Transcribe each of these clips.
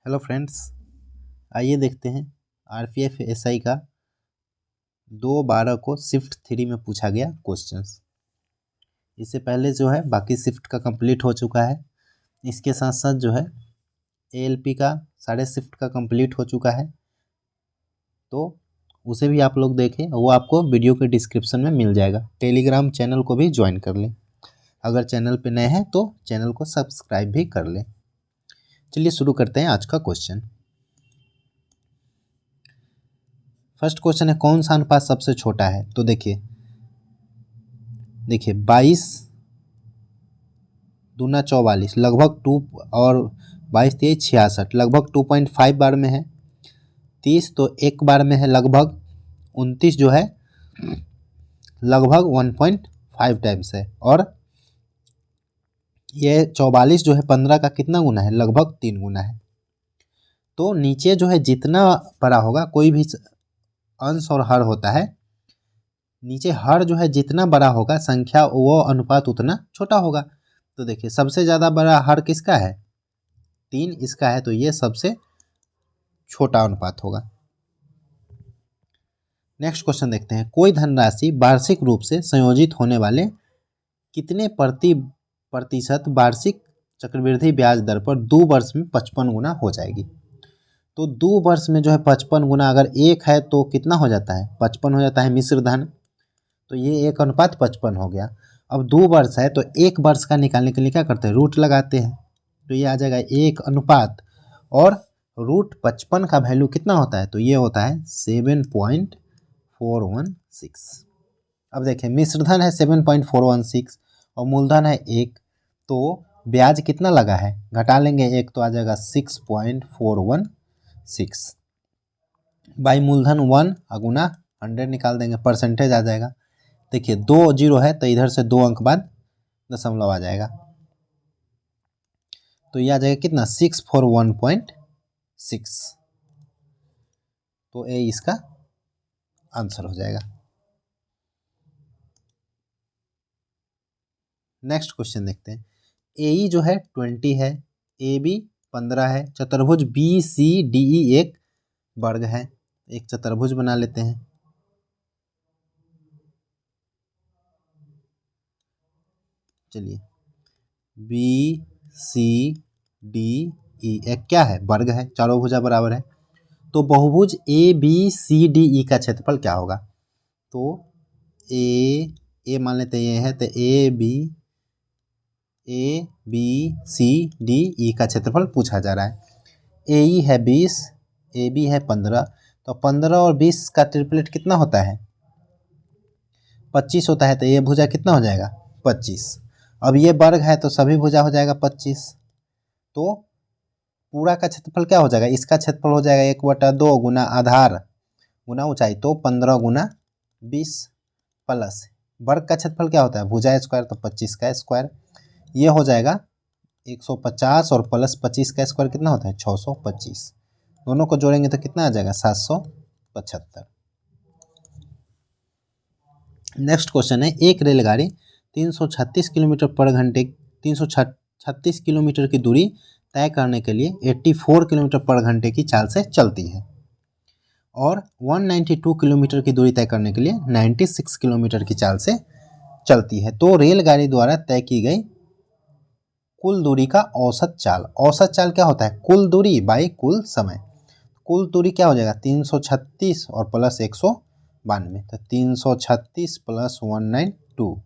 Hello friends, आइए देखते हैं आरपीएफ एसआई का 2/12 को शिफ्ट 3 में पूछा गया क्वेश्चंस। इससे पहले जो है बाकी शिफ्ट का कंप्लीट हो चुका है। इसके साथ साथ जो है एएलपी का सारे शिफ्ट का कंप्लीट हो चुका है, तो उसे भी आप लोग देखें। वो आपको वीडियो के डिस्क्रिप्शन में मिल जाएगा। टेलीग्राम चैनल को भी ज्वाइन कर लें। अगर चैनल पे नए हैं तो चैनल को सब्सक्राइब भी कर लें। चलिए शुरू करते हैं आज का क्वेश्चन। फर्स्ट क्वेश्चन है, कौन सा अनुपात सबसे छोटा है? तो देखिए 22 दूना 44 लगभग 2 और 22 23 66 लगभग 2.5 बार में है। 30 तो एक बार में है लगभग। 29 जो है लगभग 1.5 टाइम्स है। और ये 44 जो है 15 का कितना गुना है? लगभग 3 गुना है। तो नीचे जो है जितना बड़ा होगा, कोई भी अंश और हर होता है, नीचे हर जो है जितना बड़ा होगा संख्या वो अनुपात उतना छोटा होगा। तो देखिए सबसे ज़्यादा बड़ा हर किसका है? 3 इसका है, तो ये सबसे छोटा अनुपात होगा। नेक्स्ट क्वेश्चन देखते हैं, कोई धनराशि वार्षिक रूप से संयोजित होने वाले कितने प्रतिशत वार्षिक चक्रवृद्धि ब्याज दर पर 2 वर्ष में 55 गुना हो जाएगी? तो 2 वर्ष में जो है 55 गुना, अगर एक है तो कितना हो जाता है? 55 हो जाता है मिश्र धन। तो ये 1:55 हो गया। अब 2 वर्ष है तो 1 वर्ष का निकालने के लिए क्या करते हैं? रूट लगाते हैं। तो ये आ जाएगा 1 अनुपात, और रूट 55 का वैल्यू कितना होता है? तो ये होता है 7.416। अब देखें मिश्र धन है 7.416 और मूलधन है 1, तो ब्याज कितना लगा है? घटा लेंगे 1 तो आ जाएगा 6.416 बाई मूलधन 1 अगुना 100 निकाल देंगे, परसेंटेज आ जाएगा। देखिए 2 जीरो है तो इधर से 2 अंक बाद दशमलव आ जाएगा, तो ये आ जाएगा कितना? 641.6। तो ए इसका आंसर हो जाएगा। नेक्स्ट क्वेश्चन देखते हैं, ए जो है 20 है, ए बी 15 है, चतुर्भुज बी सी डी ई एक वर्ग है। एक चतुर्भुज बना लेते हैं। चलिए बी सी डी ई एक क्या है? वर्ग है, चारों भुजा बराबर है। तो बहुभुज A B C D E का क्षेत्रफल क्या होगा? तो ए मान लेते हैं ये है, तो A B C D E का क्षेत्रफल पूछा जा रहा है। ए ई है 20, ए बी है 15, तो 15 और 20 का ट्रिपलेट कितना होता है? 25 होता है। तो ये भुजा कितना हो जाएगा? 25। अब ये वर्ग है तो सभी भुजा हो जाएगा 25। तो पूरा का क्षेत्रफल क्या हो जाएगा? इसका क्षेत्रफल हो जाएगा 1/2 गुना आधार गुना ऊंचाई, तो 15 गुना 20 प्लस वर्ग का क्षेत्रफल क्या होता है? भुजा स्क्वायर, तो 25 का स्क्वायर। ये हो जाएगा 150 और प्लस 25 का स्क्वायर कितना होता है? 625। दोनों को जोड़ेंगे तो कितना आ जाएगा? 775। नेक्स्ट क्वेश्चन है, एक रेलगाड़ी 336 किलोमीटर पर घंटे 336 किलोमीटर की दूरी तय करने के लिए 84 किलोमीटर पर घंटे की चाल से चलती है, और 192 किलोमीटर की दूरी तय करने के लिए 96 किलोमीटर की चाल से चलती है। तो रेलगाड़ी द्वारा तय की गई कुल दूरी का औसत चाल, औसत चाल क्या होता है? कुल दूरी बाई कुल समय। कुल दूरी क्या हो जाएगा? 336 और प्लस 192, तो 336 प्लस 192।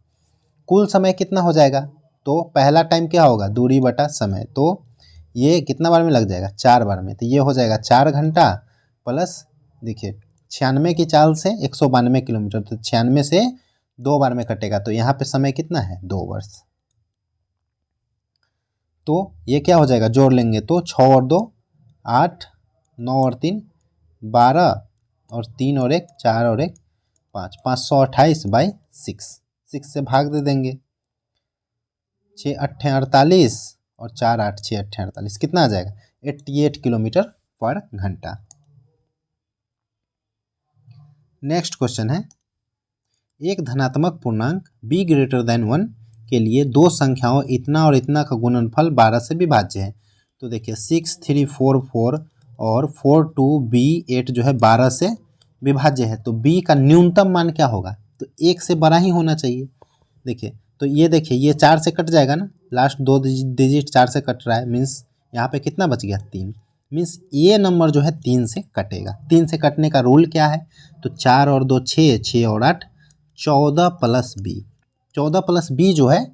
कुल समय कितना हो जाएगा? तो पहला टाइम क्या होगा? दूरी बटा समय, तो ये कितना बार में लग जाएगा? 4 बार में। तो ये हो जाएगा 4 घंटा प्लस, देखिए 96 की चाल से 192 किलोमीटर, तो 96 से 2 बार में कटेगा, तो यहाँ पे समय कितना है? 2 वर्ष। तो ये क्या हो जाएगा? जोड़ लेंगे तो 6 और 2 8, 9 और 3 12, और 3 और 1 4 और 1 5, 528 बाई 6 से भाग दे देंगे। 6 8 48 और 4 8 6 8 48 कितना आ जाएगा? 88 किलोमीटर पर घंटा। नेक्स्ट क्वेश्चन है, एक धनात्मक पूर्णांक b ग्रेटर देन 1 के लिए दो संख्याओं इतना और इतना का गुणनफल 12 से विभाज्य है। तो देखिए 6344 और 42B8 जो है 12 से विभाज्य है, तो B का न्यूनतम मान क्या होगा, तो 1 से बड़ा ही होना चाहिए। देखिए तो ये देखिए ये 4 से कट जाएगा ना, लास्ट 2 डिजिट 4 से कट रहा है, मीन्स यहाँ पे कितना बच गया 3, मीन्स ये नंबर जो है 3 से कटेगा। 3 से कटने का रूल क्या है, तो 4 और 2 6, 6 और 8 14 प्लस बी, 14 प्लस बी जो है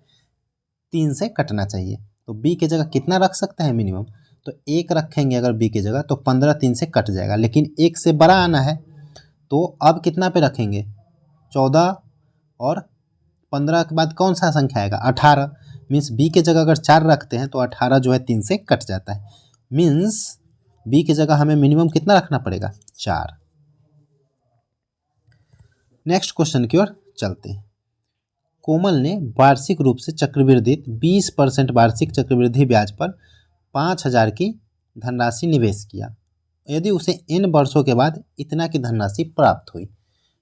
3 से कटना चाहिए। तो बी की जगह कितना रख सकते हैं मिनिमम, तो 1 रखेंगे अगर बी की जगह, तो 15 3 से कट जाएगा, लेकिन 1 से बड़ा आना है, तो अब कितना पे रखेंगे 14 और 15 के बाद कौन सा संख्या आएगा 18, मीन्स बी के जगह अगर 4 रखते हैं तो 18 जो है 3 से कट जाता है, मीन्स बी की जगह हमें मिनिमम कितना रखना पड़ेगा 4। नेक्स्ट क्वेश्चन की ओर चलते हैं। कोमल ने वार्षिक रूप से चक्रवृद्धि 20% वार्षिक चक्रवृद्धि ब्याज पर 5,000 की धनराशि निवेश किया, यदि उसे n वर्षों के बाद इतना की धनराशि प्राप्त हुई,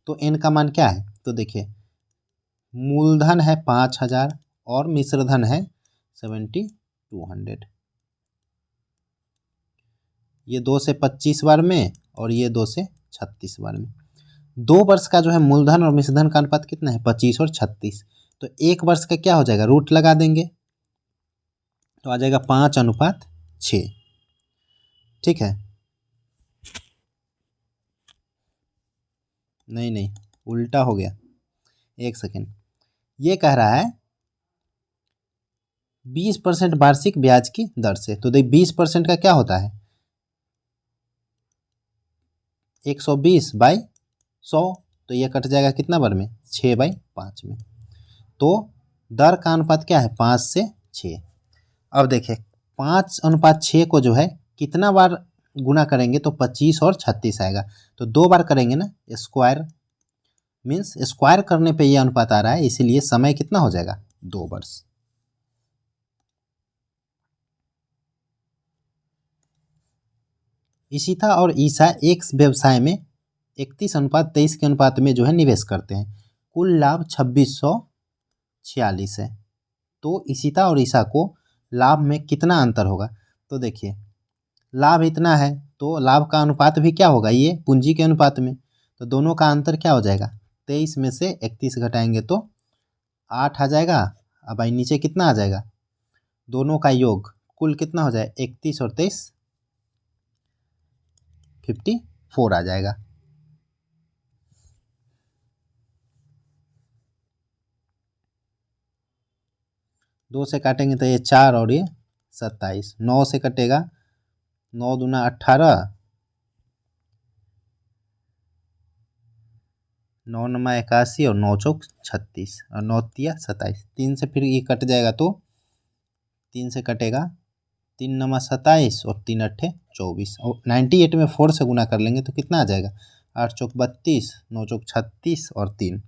तो n का मान क्या है, तो देखिए मूलधन है 5,000 और मिश्रधन है 7,200, ये 2 से 25 बार में और ये 2 से 36 बार में। 2 वर्ष का जो है मूलधन और मिश्रधन का अनुपात कितना है 25 और 36, तो 1 वर्ष का क्या हो जाएगा, रूट लगा देंगे तो आ जाएगा 5:6। ठीक है, नहीं उल्टा हो गया, एक सेकेंड। ये कह रहा है 20% वार्षिक ब्याज की दर से, तो देख 20% का क्या होता है 120/100, तो ये कट जाएगा कितना बार में 6/5 में, तो दर का अनुपात क्या है 5 से 6। अब देखिए 5:6 को जो है कितना बार गुना करेंगे तो 25 और 36 आएगा, तो 2 बार करेंगे ना, स्क्वायर मीन्स स्क्वायर करने पे ये अनुपात आ रहा है, इसीलिए समय कितना हो जाएगा 2 वर्ष। इशिता और ईसा एक व्यवसाय में 31:23 के अनुपात में जो है निवेश करते हैं, कुल लाभ 2646 है, तो इशिता और ईसा को लाभ में कितना अंतर होगा, तो देखिए लाभ इतना है तो लाभ का अनुपात भी क्या होगा ये पूंजी के अनुपात में, तो दोनों का अंतर क्या हो जाएगा 23 में से 31 घटाएंगे तो 8 आ जाएगा। अब भाई नीचे कितना आ जाएगा, दोनों का योग कुल कितना हो जाए 31 और 23 54 आ जाएगा। दो से काटेंगे तो ये 4 और ये 27, 9 से कटेगा 9 दूना 18, 9 नमा 81 और 9 चौक 36 और 9 तिया 27, 3 से फिर ये कट जाएगा तो 3 से कटेगा 3 नमा 27 और 3 अट्ठे 24, और 98 में 4 से गुना कर लेंगे तो कितना आ जाएगा 8 चौक 32, 9 चौक 36 और 3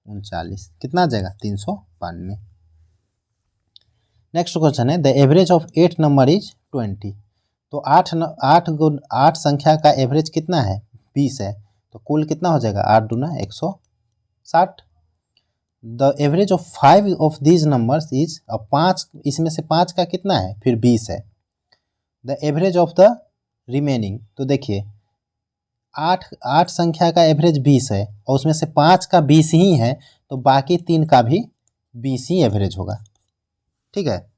39, कितना आ जाएगा 392। नेक्स्ट क्वेश्चन है the average of 8 number is 20, तो 8 संख्या का एवरेज कितना है 20 है, तो कुल कितना हो जाएगा 8 दूना 160। The average of 5 of these numbers is, अब 5 इसमें से 5 का कितना है फिर 20 है। The average of the remaining, तो देखिए 8 संख्या का एवरेज 20 है और उसमें से 5 का 20 ही है, तो बाकी 3 का भी 20 ही एवरेज होगा। ठीक है,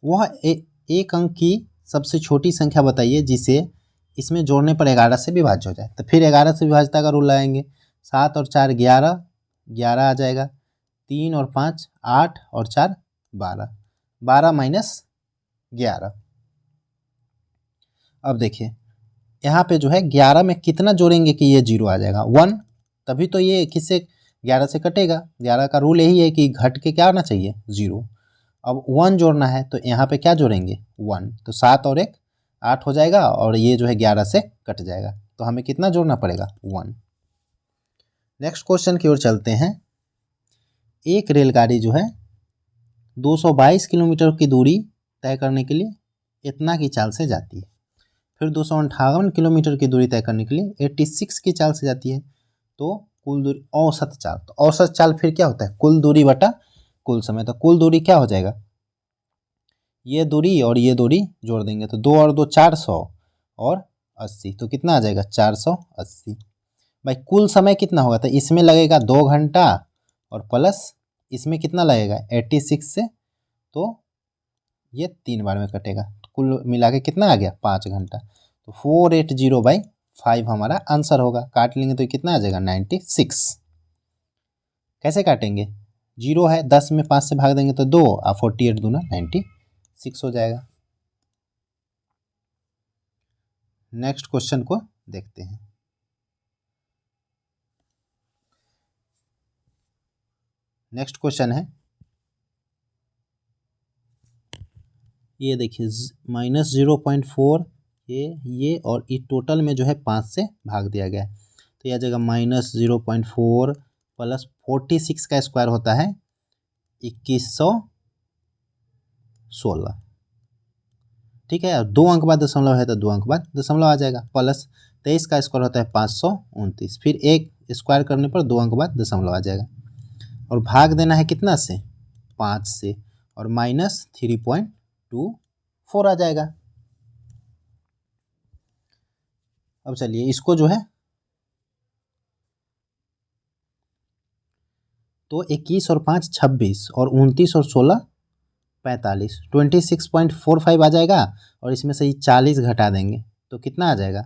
वह एक अंक की सबसे छोटी संख्या बताइए जिसे इसमें जोड़ने पर 11 से विभाज्य हो जाए, तो फिर 11 से विभाज्यता का रूल लगाएंगे, 7 और 4 11, 11 आ जाएगा, 3 और 5 8 और 4 12, 12 माइनस 11। अब देखिए यहाँ पे जो है 11 में कितना जोड़ेंगे कि ये 0 आ जाएगा 1, तभी तो ये किससे 11 से कटेगा, 11 का रूल यही है कि घट के क्या आना चाहिए 0। अब 1 जोड़ना है तो यहाँ पे क्या जोड़ेंगे 1, तो 7 और 1 8 हो जाएगा और ये जो है 11 से कट जाएगा, तो हमें कितना जोड़ना पड़ेगा 1। नेक्स्ट क्वेश्चन की ओर चलते हैं। एक रेलगाड़ी जो है 222 किलोमीटर की दूरी तय करने के लिए इतना की चाल से जाती है, फिर 258 किलोमीटर की दूरी तय करने के लिए 86 की चाल से जाती है, तो कुल दूरी औसत चाल, तो औसत चाल फिर क्या होता है कुल दूरी बटा कुल समय, तो कुल दूरी क्या हो जाएगा, ये दूरी और ये दूरी जोड़ देंगे तो 2 और 2 400 और 80, तो कितना आ जाएगा 480। भाई कुल समय कितना होगा, तो इसमें लगेगा 2 घंटा और प्लस इसमें कितना लगेगा 86 से, तो ये 3 बार में कटेगा, तो कुल मिला के कितना आ गया 5 घंटा। तो 480/5 हमारा आंसर होगा। काट लेंगे तो कितना आ जाएगा 96। कैसे काटेंगे, 0 है, 10 में 5 से भाग देंगे तो 2 और 48 दूना 96 हो जाएगा। नेक्स्ट क्वेश्चन को देखते हैं। नेक्स्ट क्वेश्चन है, ये देखिए -0.4, ये और ये टोटल में जो है 5 से भाग दिया गया है, तो यह जगह -0.4 प्लस 46 का स्क्वायर होता है 2116, ठीक है। और 2 अंक बाद दशमलव है तो 2 अंक बाद दशमलव आ जाएगा, प्लस 23 का स्क्वायर होता है 529, फिर एक स्क्वायर करने पर 2 अंक बाद दशमलव आ जाएगा, और भाग देना है कितना से 5 से, और -3.24 आ जाएगा। अब चलिए इसको जो है तो 21 और 5 26 और 29 और 16 45, 26.45 आ जाएगा, और इसमें से ही 40 घटा देंगे तो कितना आ जाएगा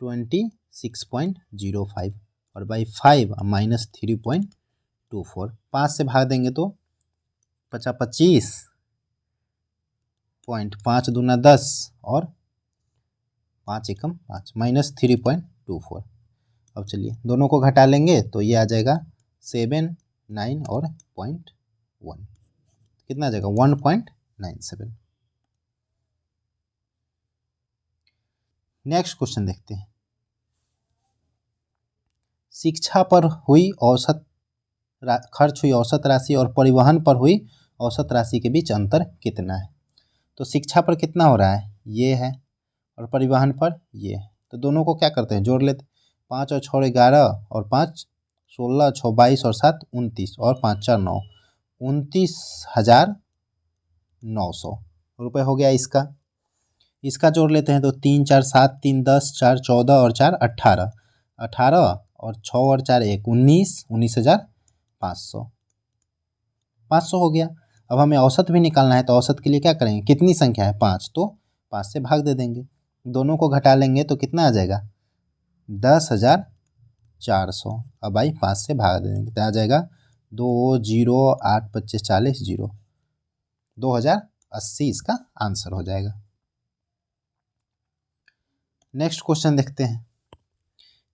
26.05, और बाई 5 -3.24, 5 से भाग देंगे तो 25.5 दूना 10 और 5 एकम 5 -3.24। अब चलिए दोनों को घटा लेंगे तो ये आ जाएगा 7 9 और 0.1, कितना आ जाएगा 1.97। नेक्स्ट क्वेश्चन देखते हैं। शिक्षा पर हुई औसत खर्च हुई औसत राशि और परिवहन पर हुई औसत राशि के बीच अंतर कितना है। तो शिक्षा पर कितना हो रहा है, ये है, और परिवहन पर ये है, तो दोनों को क्या करते हैं जोड़ लेते, 5 और 6 11 और 5 16, 6 22 और 7 29 और 5 4 9, 29,900 रुपये हो गया इसका। इसका जोड़ लेते हैं तो 3 4 7 3 10 4 14 और 4 18, 18 और 6 और 4 1 19, 19,500, 500 हो गया। अब हमें औसत भी निकालना है, तो औसत के लिए क्या करेंगे, कितनी संख्या है 5, तो 5 से भाग दे देंगे, दोनों को घटा लेंगे तो कितना आ जाएगा 10,400। अब भाई 5 से भाग दे देंगे तो आ जाएगा 2 0 8 25 40 0, 2080 इसका आंसर हो जाएगा। नेक्स्ट क्वेश्चन देखते हैं।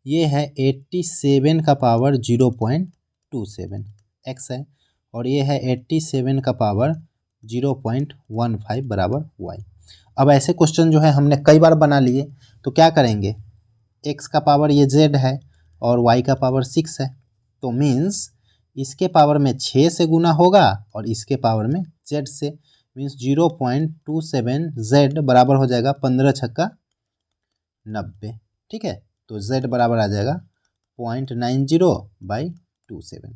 ये है 87 का पावर 0.27 x है, और ये है 87 का पावर 0.15 बराबर y। अब ऐसे क्वेश्चन जो है हमने कई बार बना लिए, तो क्या करेंगे, x का पावर ये z है और y का पावर 6 है, तो मीन्स इसके पावर में 6 से गुना होगा और इसके पावर में z से, मीन्स 0.27 z बराबर हो जाएगा 15 छक्का 90, ठीक है। तो z बराबर आ जाएगा 0.90/27,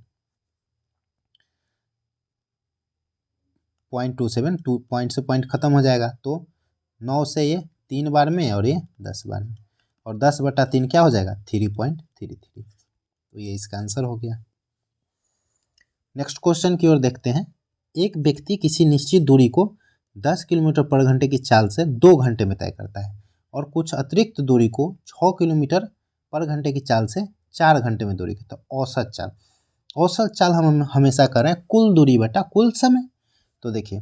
0.27, 2 पॉइंट से पॉइंट खत्म हो जाएगा, तो 9 से ये 3 बार में और ये 10 बार में, और 10/3 क्या हो जाएगा 3.33, तो ये इसका आंसर हो गया। नेक्स्ट क्वेश्चन की ओर देखते हैं। एक व्यक्ति किसी निश्चित दूरी को 10 किलोमीटर पर घंटे की चाल से 2 घंटे में तय करता है, और कुछ अतिरिक्त दूरी को 6 किलोमीटर पर घंटे की चाल से 4 घंटे में दूरी की, तो औसत चाल, औसत चाल हम हमेशा करें कुल दूरी बटा कुल समय। तो देखिए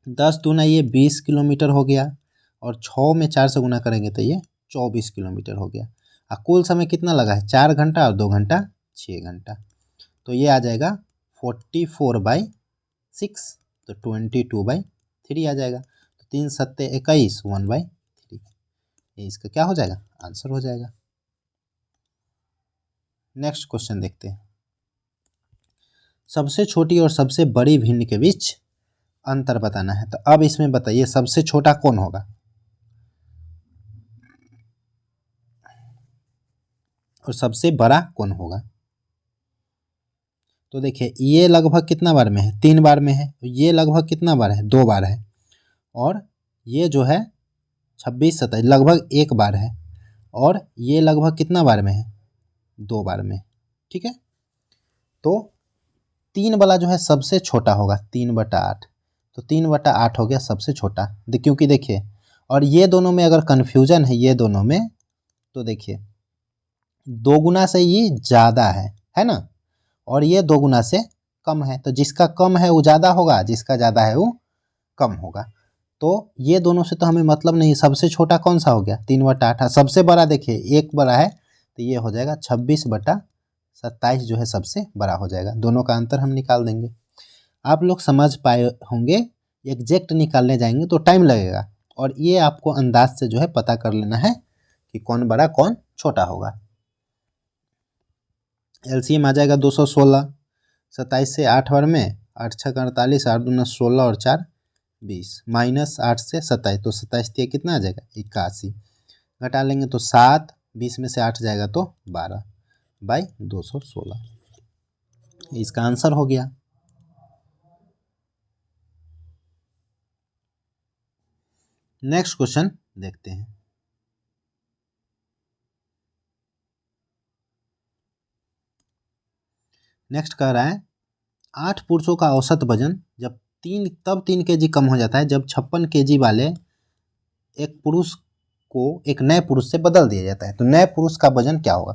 10 दूना ये 20 किलोमीटर हो गया, और 6 में 4 से गुना करेंगे तो ये 24 किलोमीटर हो गया, और कुल समय कितना लगा है 4 घंटा और 2 घंटा 6 घंटा, तो ये आ जाएगा 44/6, तो 22/3 आ जाएगा, तो 3 सत्ते 21 1/3, ये इसका क्या हो जाएगा आंसर हो जाएगा। नेक्स्ट क्वेश्चन देखते हैं। सबसे छोटी और सबसे बड़ी भिन्न के बीच अंतर बताना है, तो अब इसमें बताइए सबसे छोटा कौन होगा और सबसे बड़ा कौन होगा। तो देखिए ये लगभग कितना बार में है, 3 बार में है। ये लगभग कितना बार है, 2 बार है। और ये जो है 26 27 लगभग 1 बार है। और ये लगभग कितना बार में है, 2 बार में। ठीक है, तो 3 वाला जो है सबसे छोटा होगा, 3/8। तो 3/8 हो गया सबसे छोटा। क्योंकि देखिए, और ये दोनों में अगर कन्फ्यूजन है, ये दोनों में, तो देखिए 2 गुना से ये ज़्यादा है ना, और ये 2 गुना से कम है। तो जिसका कम है वो ज़्यादा होगा, जिसका ज़्यादा है वो कम होगा। तो ये दोनों से तो हमें मतलब नहीं। सबसे छोटा कौन सा हो गया, 3/8। सबसे बड़ा देखिए 1 बड़ा है, तो ये हो जाएगा 26/27 जो है सबसे बड़ा हो जाएगा। दोनों का अंतर हम निकाल देंगे। आप लोग समझ पाए होंगे। एग्जैक्ट निकालने जाएंगे तो टाइम लगेगा, और ये आपको अंदाज से जो है पता कर लेना है कि कौन बड़ा कौन छोटा होगा। एलसीएम आ जाएगा 216। 27 से 8 बार में, 8 6 48, 8 दूना 16 और 4 20, माइनस 8 से 27, तो 27 दिया कितना आ जाएगा, 81। घटा लेंगे तो 7, 20 में से 8 जाएगा तो 12/216। इसका आंसर हो गया। नेक्स्ट क्वेश्चन देखते हैं। नेक्स्ट कह रहा है 8 पुरुषों का औसत वजन जब 3 kg कम हो जाता है जब 56 kg वाले एक पुरुष को एक नए पुरुष से बदल दिया जाता है। तो नए पुरुष का वजन क्या होगा।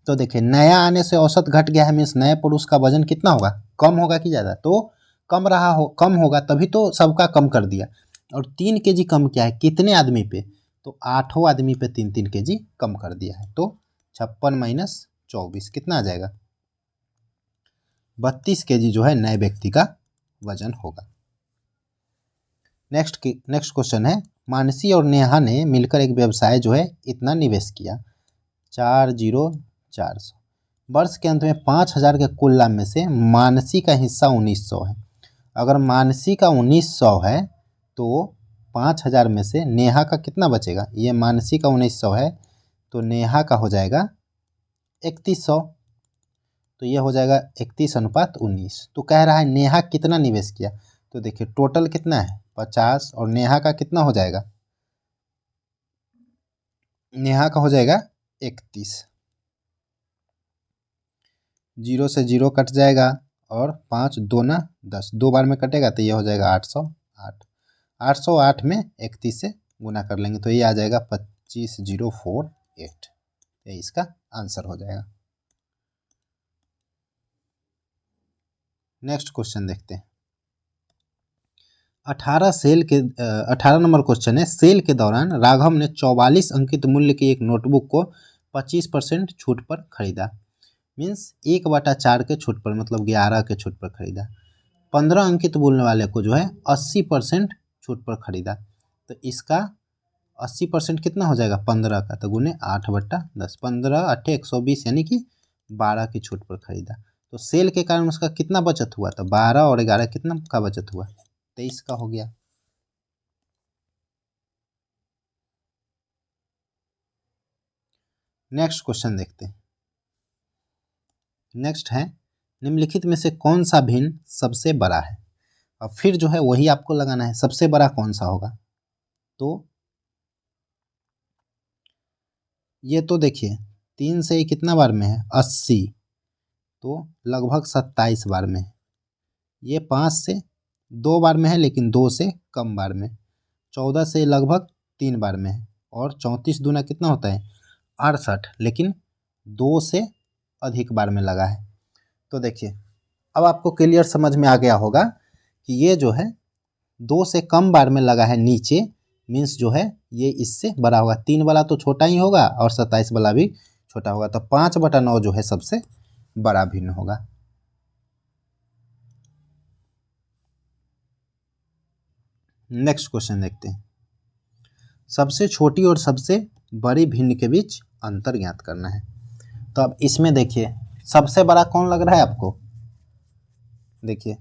तो देखिए नया आने से औसत घट गया है, मीन्स नए पुरुष का वजन कितना होगा, कम होगा कि ज़्यादा। तो कम होगा, तभी तो सबका कम कर दिया। और 3 kg कम क्या है, कितने आदमी पे, तो 8 आदमी पे 3 kg कम कर दिया है। तो 56 - 24 कितना आ जाएगा, 32 kg जो है नए व्यक्ति का वजन होगा। नेक्स्ट क्वेश्चन है, मानसी और नेहा ने मिलकर एक व्यवसाय जो है इतना निवेश किया, 40,400। वर्ष के अंत में 5,000 के कुल लाभ में से मानसी का हिस्सा 1,900 है। अगर मानसी का 1,900 है तो 5,000 में से नेहा का कितना बचेगा। ये मानसी का 1,900 है तो नेहा का हो जाएगा 3,100। तो ये हो जाएगा 31/19। तो कह रहा है नेहा कितना निवेश किया। तो देखिए टोटल कितना है 50, और नेहा का कितना हो जाएगा, नेहा का हो जाएगा 31। 0 से 0 कट जाएगा, और 5 2 10, 2 बार में कटेगा तो ये हो जाएगा 808। 808 में 31 से गुना कर लेंगे तो ये आ जाएगा 25,048। ये इसका आंसर हो जाएगा। नेक्स्ट क्वेश्चन देखते हैं। 18 नंबर क्वेश्चन है, सेल के दौरान राघव ने 44 अंकित मूल्य की एक नोटबुक को 25% छूट पर खरीदा। मीन्स 1/4 के छूट पर, मतलब 11 के छूट पर खरीदा। 15 अंकित मूल्य वाले को जो है 80% छूट पर खरीदा। तो इसका 80% कितना हो जाएगा, 15 का, तो गुने 8/10, 15 8 120, यानी कि 12 की छूट पर खरीदा। तो सेल के कारण उसका कितना बचत हुआ, तो 12 और 11 कितना का बचत हुआ, 23 का हो गया। नेक्स्ट क्वेश्चन देखते हैं। नेक्स्ट है, निम्नलिखित में से कौन सा भिन्न सबसे बड़ा है। अब फिर जो है वही आपको लगाना है, सबसे बड़ा कौन सा होगा। तो ये तो देखिए 3 से कितना बार में है, 80, तो लगभग 27 बार में है। ये 5 से 2 बार में है, लेकिन 2 से कम बार में। 14 से लगभग 3 बार में है, और 34 दूना कितना होता है, 68, लेकिन 2 से अधिक बार में लगा है। तो देखिए अब आपको क्लियर समझ में आ गया होगा कि ये जो है 2 से कम बार में लगा है नीचे, मीन्स जो है ये इससे बड़ा होगा। 3 वाला तो छोटा ही होगा और 27 वाला भी छोटा होगा। तो 5/9 जो है सबसे बड़ा भिन्न होगा। नेक्स्ट क्वेश्चन देखते हैं। सबसे छोटी और सबसे बड़ी भिन्न के बीच अंतर ज्ञात करना है। तो अब इसमें देखिए सबसे बड़ा कौन लग रहा है आपको, देखिए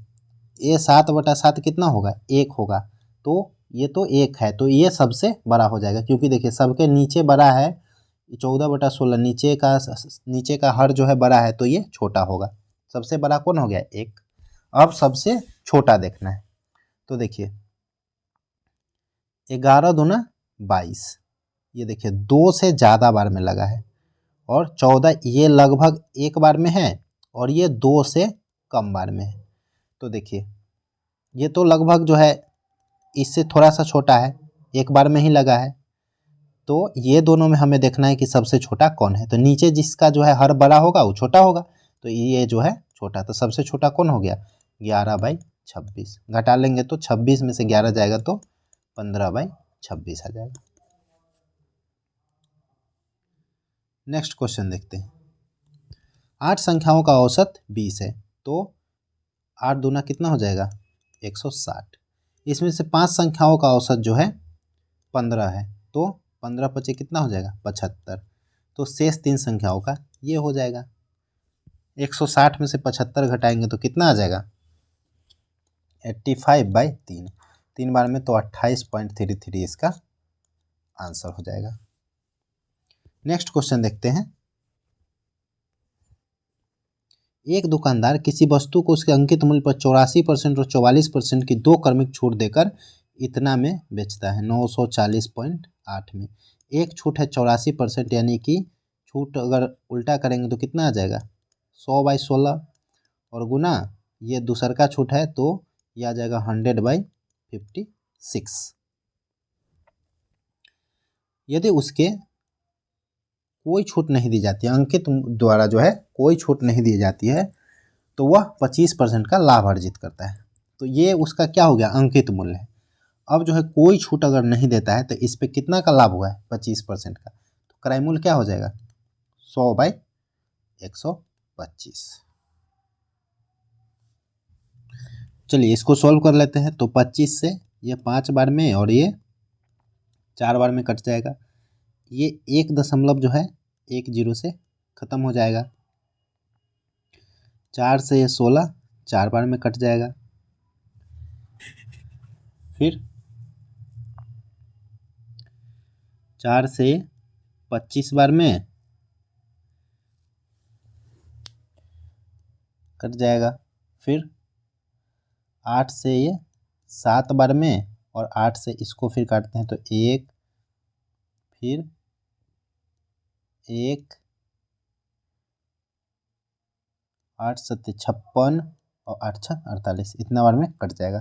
ये 7/7 कितना होगा, 1 होगा। तो ये तो 1 है, तो ये सबसे बड़ा हो जाएगा, क्योंकि देखिए सबके नीचे बड़ा है 14/16, नीचे का हर जो है बड़ा है, तो ये छोटा होगा। सबसे बड़ा कौन हो गया 1। अब सबसे छोटा देखना है, तो देखिए 11 दूना 22, ये देखिए 2 से ज़्यादा बार में लगा है, और 14 ये लगभग एक बार में है और ये 2 से कम बार में है। तो देखिए ये तो लगभग जो है इससे थोड़ा सा छोटा है, एक बार में ही लगा है, तो ये दोनों में हमें देखना है कि सबसे छोटा कौन है। तो नीचे जिसका जो है हर बड़ा होगा वो छोटा होगा, तो ये जो है छोटा, तो सबसे छोटा कौन हो गया 11/26। घटा लेंगे तो 26 में से 11 जाएगा तो 15/26 आ जाएगा। नेक्स्ट क्वेश्चन देखते हैं। 8 संख्याओं का औसत 20 है, तो 8 दूना कितना हो जाएगा 160। इसमें से 5 संख्याओं का औसत जो है 15 है, तो 15 पचे कितना हो जाएगा 75। तो शेष 3 संख्याओं का ये हो जाएगा। 160 में से 75 घटाएंगे तो कितना आ जाएगा 85/3। 3 बार में तो 28.33 इसका आंसर हो जाएगा। नेक्स्ट क्वेश्चन देखते हैं। एक दुकानदार किसी वस्तु को उसके अंकित मूल्य पर 84% और 44% की 2 क्रमिक छूट देकर इतना में बेचता है 940.8 में। एक छूट है 84%, यानी कि छूट अगर उल्टा करेंगे तो कितना आ जाएगा 100/16, और गुना ये दूसर का छूट है तो यह आ जाएगा 100/56। यदि उसके कोई छूट नहीं दी जाती है, अंकित द्वारा जो है कोई छूट नहीं दी जाती है, तो वह 25% का लाभ अर्जित करता है। तो ये उसका क्या हो गया अंकित मूल्य है। अब जो है कोई छूट अगर नहीं देता है तो इस पे कितना का लाभ हुआ है 25% का, तो क्रय मूल्य क्या हो जाएगा 100/125। चलिए इसको सॉल्व कर लेते हैं। तो 25 से ये 5 बार में और ये 4 बार में कट जाएगा, ये 1 दशमलव जो है 1 जीरो से ख़त्म हो जाएगा। 4 से ये 16 4 बार में कट जाएगा, फिर 4 से 25 बार में कट जाएगा, फिर 8 से ये 7 बार में, और 8 से इसको फिर काटते हैं तो 1, फिर 1, 8 सत्ते 56 और 8 छः 48, इतना बार में कट जाएगा।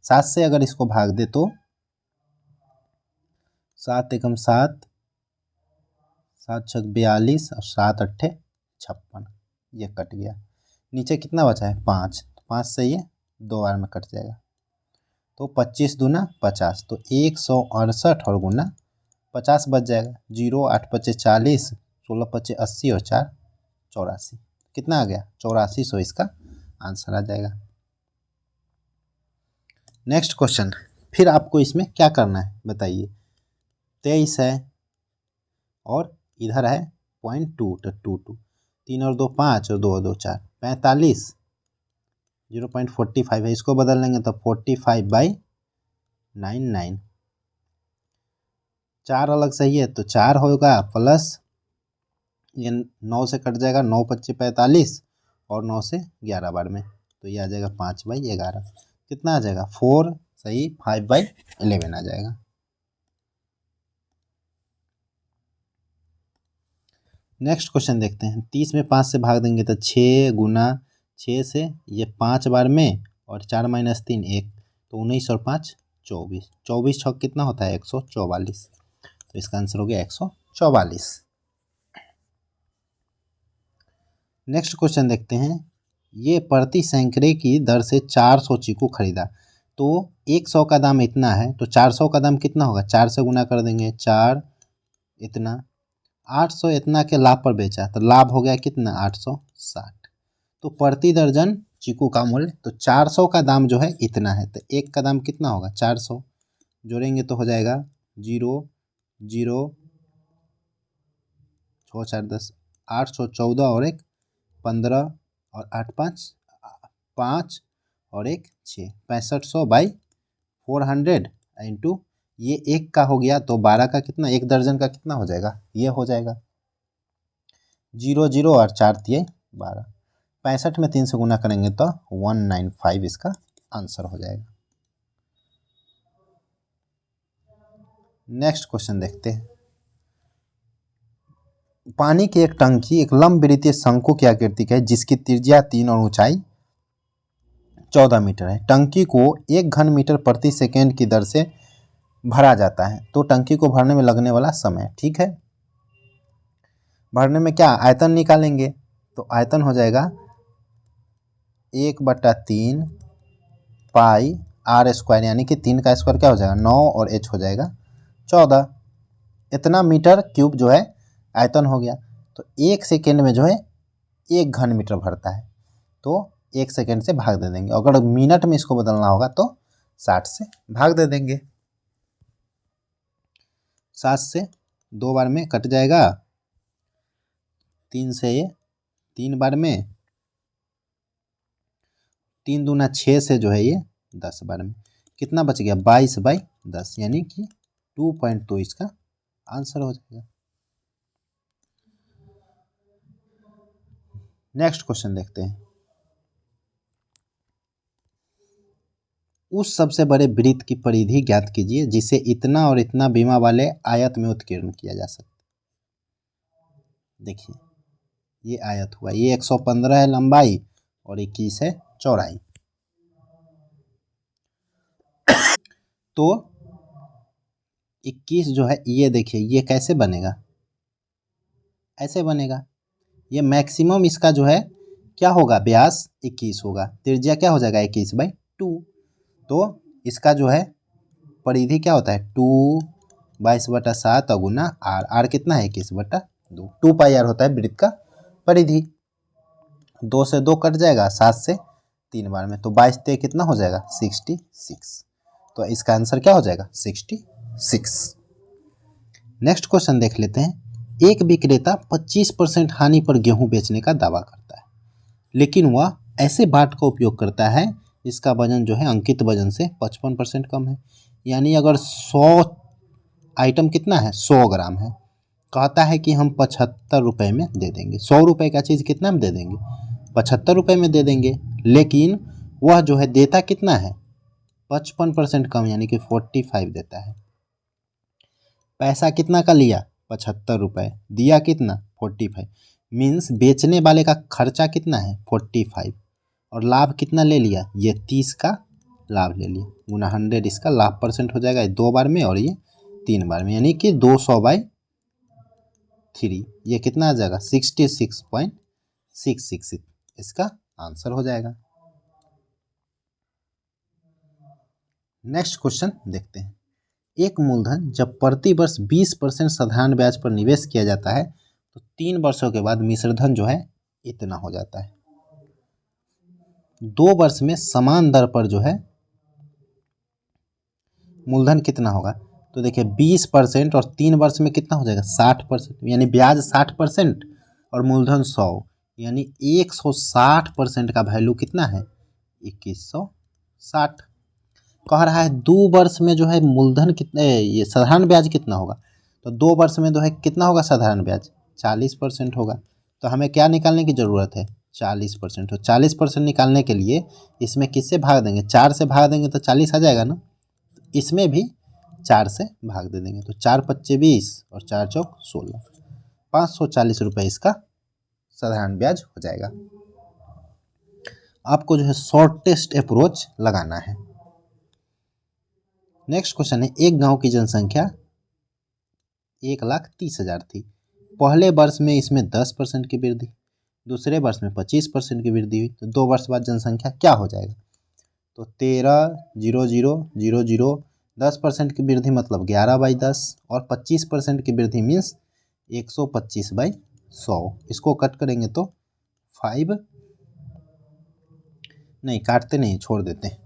7 से अगर इसको भाग दे तो 7 एकम 7, 7 छः 42 और 7 अट्ठे 56, ये कट गया। नीचे कितना बचा है 5, 5 से ये 2 बार में कट जाएगा, तो 25 दूना 50, तो 168 और गुना 50 बच जाएगा। 0 8 पचे 40, 16 पचे 80 और 4 84, कितना आ गया 8400 इसका आंसर आ जाएगा। नेक्स्ट क्वेश्चन, फिर आपको इसमें क्या करना है बताइए। 23 है और इधर है 0.2, तो 22, 3 और 2 5 और 2 और 2 4, 45, 0.45 है, इसको बदल लेंगे तो 45/99। 4 अलग सही है तो 4 होगा, प्लस ये 9 से कट जाएगा, 9 पच्चे 45 और 9 से 11 बार में, तो ये आ जाएगा 5/11। कितना आ जाएगा 4 सही, 5/11 आ जाएगा। नेक्स्ट क्वेश्चन देखते हैं। 30 में 5 से भाग देंगे तो 6 गुना 6 से ये 5 बार में, और 4 माइनस 3 1, तो 19 और 5 24, 24 छः कितना होता है 144, तो इसका आंसर हो गया 144। नेक्स्ट क्वेश्चन देखते हैं। ये प्रति सैकड़े की दर से 400 चीकू खरीदा, तो 100 का दाम इतना है, तो 400 का दाम कितना होगा 4 से गुना कर देंगे, 4 इतना, 800 इतना के लाभ पर बेचा, तो लाभ हो गया कितना 860। तो प्रति दर्जन चीकू का मूल्य, तो 400 का दाम जो है इतना है, तो एक का दाम कितना होगा 400, जोड़ेंगे तो हो जाएगा 0 0 6 4 10, 814 और 1 15 और 8 5 5 और 1 6, 6500/400 इंटू ये 1 का हो गया, तो 12 का कितना, 1 दर्जन का कितना हो जाएगा, ये हो जाएगा 0 0 और 4 तिये 12, 65 में 3 से गुना करेंगे तो 195 इसका आंसर हो जाएगा। नेक्स्ट क्वेश्चन देखते हैं। पानी की एक टंकी एक लंबवृत्तीय शंकु की आकृति का है जिसकी त्रिज्या 3 और ऊंचाई 14 मीटर है। टंकी को 1 घन मीटर प्रति सेकेंड की दर से भरा जाता है। तो टंकी को भरने में लगने वाला समय, ठीक है। भरने में क्या आयतन निकालेंगे, तो आयतन हो जाएगा 1/3 पाई आर स्क्वायर, यानी कि 3 का स्क्वायर क्या हो जाएगा 9 और एच हो जाएगा 14। इतना मीटर क्यूब जो है आयतन हो गया। तो 1 सेकेंड में जो है 1 घन मीटर भरता है, तो 1 सेकेंड से भाग दे देंगे। अगर मिनट में इसको बदलना होगा तो 60 से भाग दे देंगे। 7 से 2 बार में कट जाएगा, 3 से ये 3 बार में, 3 दूना 6 से जो है ये 10 बार में, कितना बच गया 22/10, यानी कि 2.2 इसका आंसर हो जाएगा। नेक्स्ट क्वेश्चन देखते हैं। उस सबसे बड़े वृत्त की परिधि ज्ञात कीजिए जिसे इतना और इतना बीमा वाले आयत में उत्कीर्ण किया जा सकता। देखिए ये आयत हुआ, ये 115 है लंबाई और 21 है चौड़ाई। तो 21 जो है ये देखिए ये कैसे बनेगा, ऐसे बनेगा। ये मैक्सिमम इसका जो है क्या होगा, व्यास 21 होगा, त्रिज्या क्या हो जाएगा 21/2। तो इसका जो है परिधि क्या होता है 2 22/7 गुना आर, आर कितना है 21/2, 2 पाई आर होता है वृत्त का परिधि। 2 से 2 कट जाएगा, 7 से 3 बार में, तो 22 ते कितना हो जाएगा 66। तो इसका आंसर क्या हो जाएगा 66। नेक्स्ट क्वेश्चन देख लेते हैं। एक विक्रेता 25% हानि पर गेहूं बेचने का दावा करता है, लेकिन वह ऐसे बाट का उपयोग करता है जिसका वजन जो है अंकित वजन से 55% कम है। यानी अगर 100 आइटम कितना है 100 ग्राम है, कहता है कि हम 75 रुपये में दे देंगे। 100 रुपये का चीज़ कितना में दे देंगे 75 रुपये में दे देंगे, लेकिन वह जो है देता कितना है 55% कम, यानी कि 45 देता है। पैसा कितना का लिया 75 रुपये, दिया कितना 45, मीन्स बेचने वाले का खर्चा कितना है 45 और लाभ कितना ले लिया ये 30 का लाभ ले लिया, गुना 100 इसका लाभ परसेंट हो जाएगा, ये 2 बार में और ये 3 बार में, यानी कि 200/3, ये कितना आ जाएगा 66.66, इसका आंसर हो जाएगा। नेक्स्ट क्वेश्चन देखते हैं। एक मूलधन जब प्रति वर्ष 20% साधारण ब्याज पर निवेश किया जाता है तो 3 वर्षों के बाद मिश्रधन जो है इतना हो जाता है। 2 वर्ष में समान दर पर जो है मूलधन कितना होगा, तो देखिए 20% और 3 वर्ष में कितना हो जाएगा 60%, यानी ब्याज 60% और मूलधन 100, यानी 160% का वैल्यू कितना है 2160। कह रहा है 2 वर्ष में जो है मूलधन कितने, ये साधारण ब्याज कितना होगा, तो 2 वर्ष में जो है कितना होगा साधारण ब्याज 40% होगा। तो हमें क्या निकालने की ज़रूरत है 40%। तो 40% निकालने के लिए इसमें किससे भाग देंगे 4 से भाग देंगे तो 40 आ जाएगा ना, इसमें भी 4 से भाग दे देंगे, तो 4 पच्चे 20 और 4 चौक 16, 540 रुपये इसका साधारण ब्याज हो जाएगा। आपको जो है शॉर्टेस्ट अप्रोच लगाना है। नेक्स्ट क्वेश्चन है। एक गांव की जनसंख्या 1,30,000 थी। पहले वर्ष में इसमें 10% की वृद्धि, दूसरे वर्ष में 25% की वृद्धि हुई, तो 2 वर्ष बाद जनसंख्या क्या हो जाएगा, तो 13,00,00 10% की वृद्धि मतलब 11/10 और 25% की वृद्धि मीन्स 125/100। इसको कट करेंगे तो 5, नहीं काटते नहीं छोड़ देते हैं,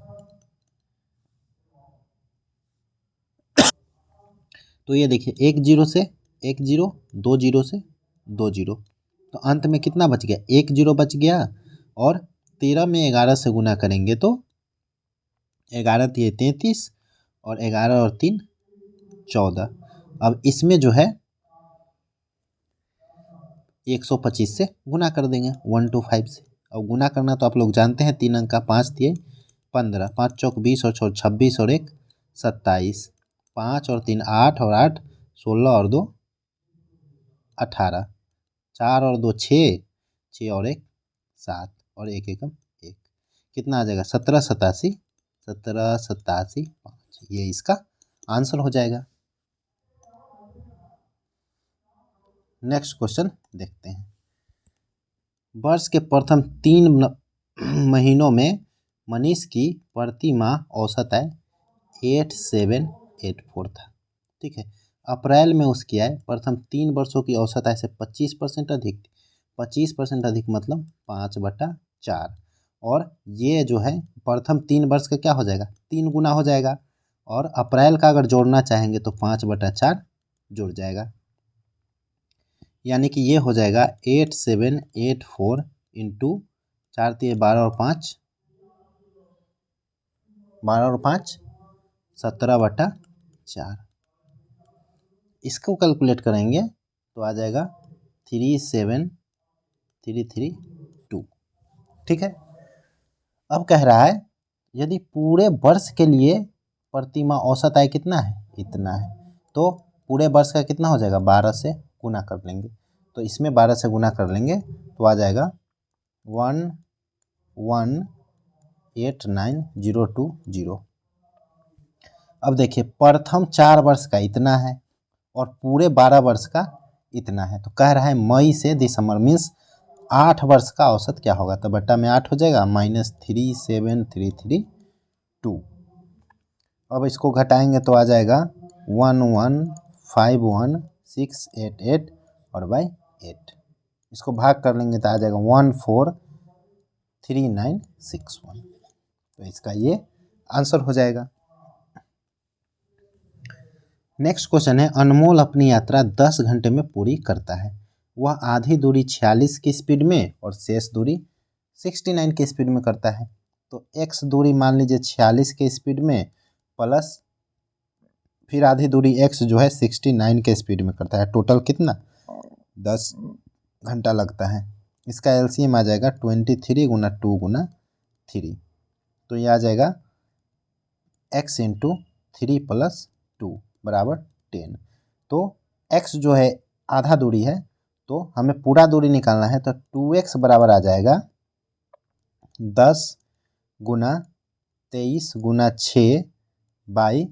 तो ये देखिए 1 जीरो से 1 जीरो, 2 जीरो से 2 जीरो, तो अंत में कितना बच गया 1 जीरो बच गया, और 13 में 11 से गुना करेंगे तो 11 तिये 33 और 11 और 3 14। अब इसमें जो है 125 से गुना कर देंगे 125 से, अब गुना करना तो आप लोग जानते हैं, 3 अंक का, 5 दिए 15, 5 चौक 20 और 6 26 और 1 27, 5 और 3 8 और 8 16 और 2 18, 4 और 2 6, 6 और 1 7 और 1 एकम 1, कितना आ जाएगा 17 87, 17 87 5, ये इसका आंसर हो जाएगा। नेक्स्ट क्वेश्चन देखते हैं। वर्ष के प्रथम 3 महीनों में मनीष की प्रति माह औसत आय 8784 था। ठीक है, अप्रैल में उसकी आय प्रथम 3 वर्षों की औसत आय से 25% अधिक थी। 25% अधिक मतलब 5/4, और ये जो है प्रथम 3 वर्ष का क्या हो जाएगा, 3 गुना हो जाएगा, और अप्रैल का अगर जोड़ना चाहेंगे तो 5/4 जुड़ जाएगा, यानी कि ये हो जाएगा 8784 इंटू 4 3 12 और 5 17/4, इसको कैलकुलेट करेंगे तो आ जाएगा 37332। ठीक है, अब कह रहा है यदि पूरे वर्ष के लिए प्रति माह औसत आय कितना है, इतना है, तो पूरे वर्ष का कितना हो जाएगा, 12 से गुना कर लेंगे, तो इसमें 12 से गुना कर लेंगे तो आ जाएगा 11892020। अब देखिए प्रथम 4 वर्ष का इतना है और पूरे 12 वर्ष का इतना है, तो कह रहा है मई से दिसंबर मीन्स 8 वर्ष का औसत क्या होगा, तो बट्टा में 8 हो जाएगा -37332। अब इसको घटाएंगे तो आ जाएगा 1151688 और बाई 8, इसको भाग कर लेंगे तो आ जाएगा 143961, तो इसका ये आंसर हो जाएगा। नेक्स्ट क्वेश्चन है, अनमोल अपनी यात्रा 10 घंटे में पूरी करता है। वह आधी दूरी 46 की स्पीड में और शेष दूरी 69 की स्पीड में करता है। तो x दूरी मान लीजिए 46 के स्पीड में प्लस फिर आधी दूरी x जो है 69 के स्पीड में करता है, टोटल कितना 10 घंटा लगता है। इसका एलसीएम आ जाएगा 23 गुना 2 गुना 3, तो ये आ जाएगा x इंटू 3 + 2 बराबर 10। तो x जो है आधा दूरी है, तो हमें पूरा दूरी निकालना है, तो 2x बराबर आ जाएगा 10 गुना 23 गुना 6 बाई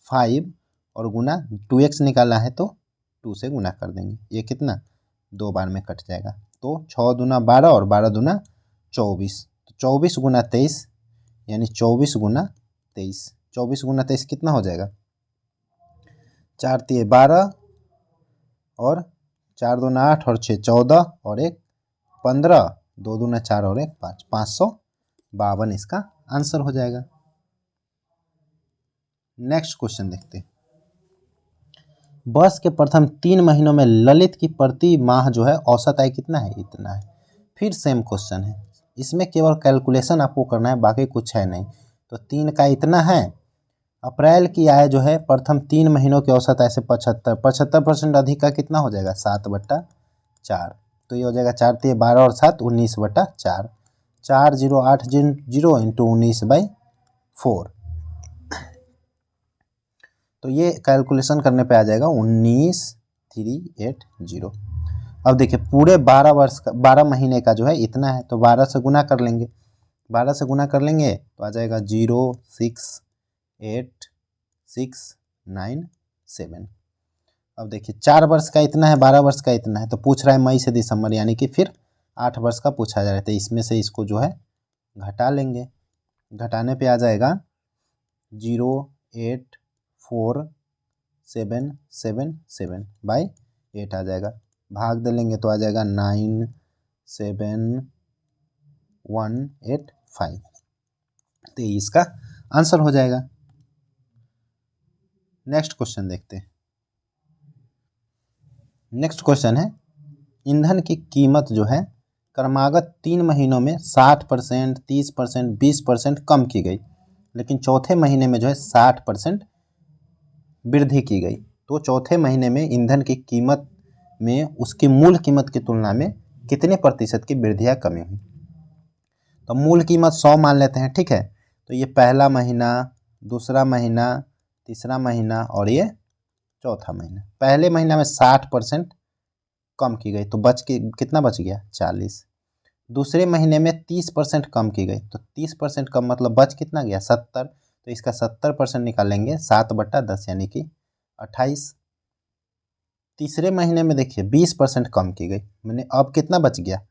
5 और गुना 2x निकालना है तो 2 से गुना कर देंगे, ये कितना 2 बार में कट जाएगा, तो 6 दूना 12 और 12 दूना 24, तो 24 गुना 23 यानी 24 गुना 23, 24 गुना 23 कितना हो जाएगा 4 3 12 और 4 दूना 8 और 6 14 और 1 15, 2 दूना 4 और 1 5, 552 इसका आंसर हो जाएगा। नेक्स्ट क्वेश्चन देखते हैं। वर्ष के प्रथम 3 महीनों में ललित की प्रति माह जो है औसत आय कितना है, इतना है। फिर सेम क्वेश्चन है, इसमें केवल कैलकुलेशन आपको करना है, बाकी कुछ है नहीं। तो 3 का इतना है, अप्रैल की आय जो है प्रथम 3 महीनों की औसत आय से 75% अधिक का कितना हो जाएगा 7/4, तो ये हो जाएगा 4 3 12 और 7 19/4, 4080 इंटू 19/4, तो ये कैलकुलेशन करने पे आ जाएगा 19380। अब देखिए पूरे 12 महीने का जो है इतना है, तो 12 से गुना कर लेंगे, 12 से गुना कर लेंगे तो आ जाएगा 06867। अब देखिए 4 वर्ष का इतना है, 12 वर्ष का इतना है, तो पूछ रहा है मई से दिसंबर, यानी कि फिर 8 वर्ष का पूछा जा रहा है, तो इसमें से इसको जो है घटा लेंगे, घटाने पे आ जाएगा 08477 बाई 8 आ जाएगा, भाग दे लेंगे तो आ जाएगा 97185, तो इसका आंसर हो जाएगा। नेक्स्ट क्वेश्चन देखते हैं। नेक्स्ट क्वेश्चन है, ईंधन की कीमत जो है क्रमागत 3 महीनों में 60%, 30%, 20% कम की गई, लेकिन चौथे महीने में जो है 60% वृद्धि की गई। तो चौथे महीने में ईंधन की कीमत में उसकी मूल कीमत की तुलना में कितने प्रतिशत की वृद्धि या कमी हुई। तो मूल कीमत 100 मान लेते हैं, ठीक है। तो ये पहला महीना, दूसरा महीना, तीसरा महीना और ये चौथा महीना। पहले महीना में 60% कम की गई तो बच के कितना बच गया, 40। दूसरे महीने में 30% कम की गई तो 30% कम मतलब बच कितना गया, 70। तो इसका 70% निकालेंगे, 7/10 यानी कि 28। तीसरे महीने में देखिए 20% कम की गई, मैंने अब कितना बच गया,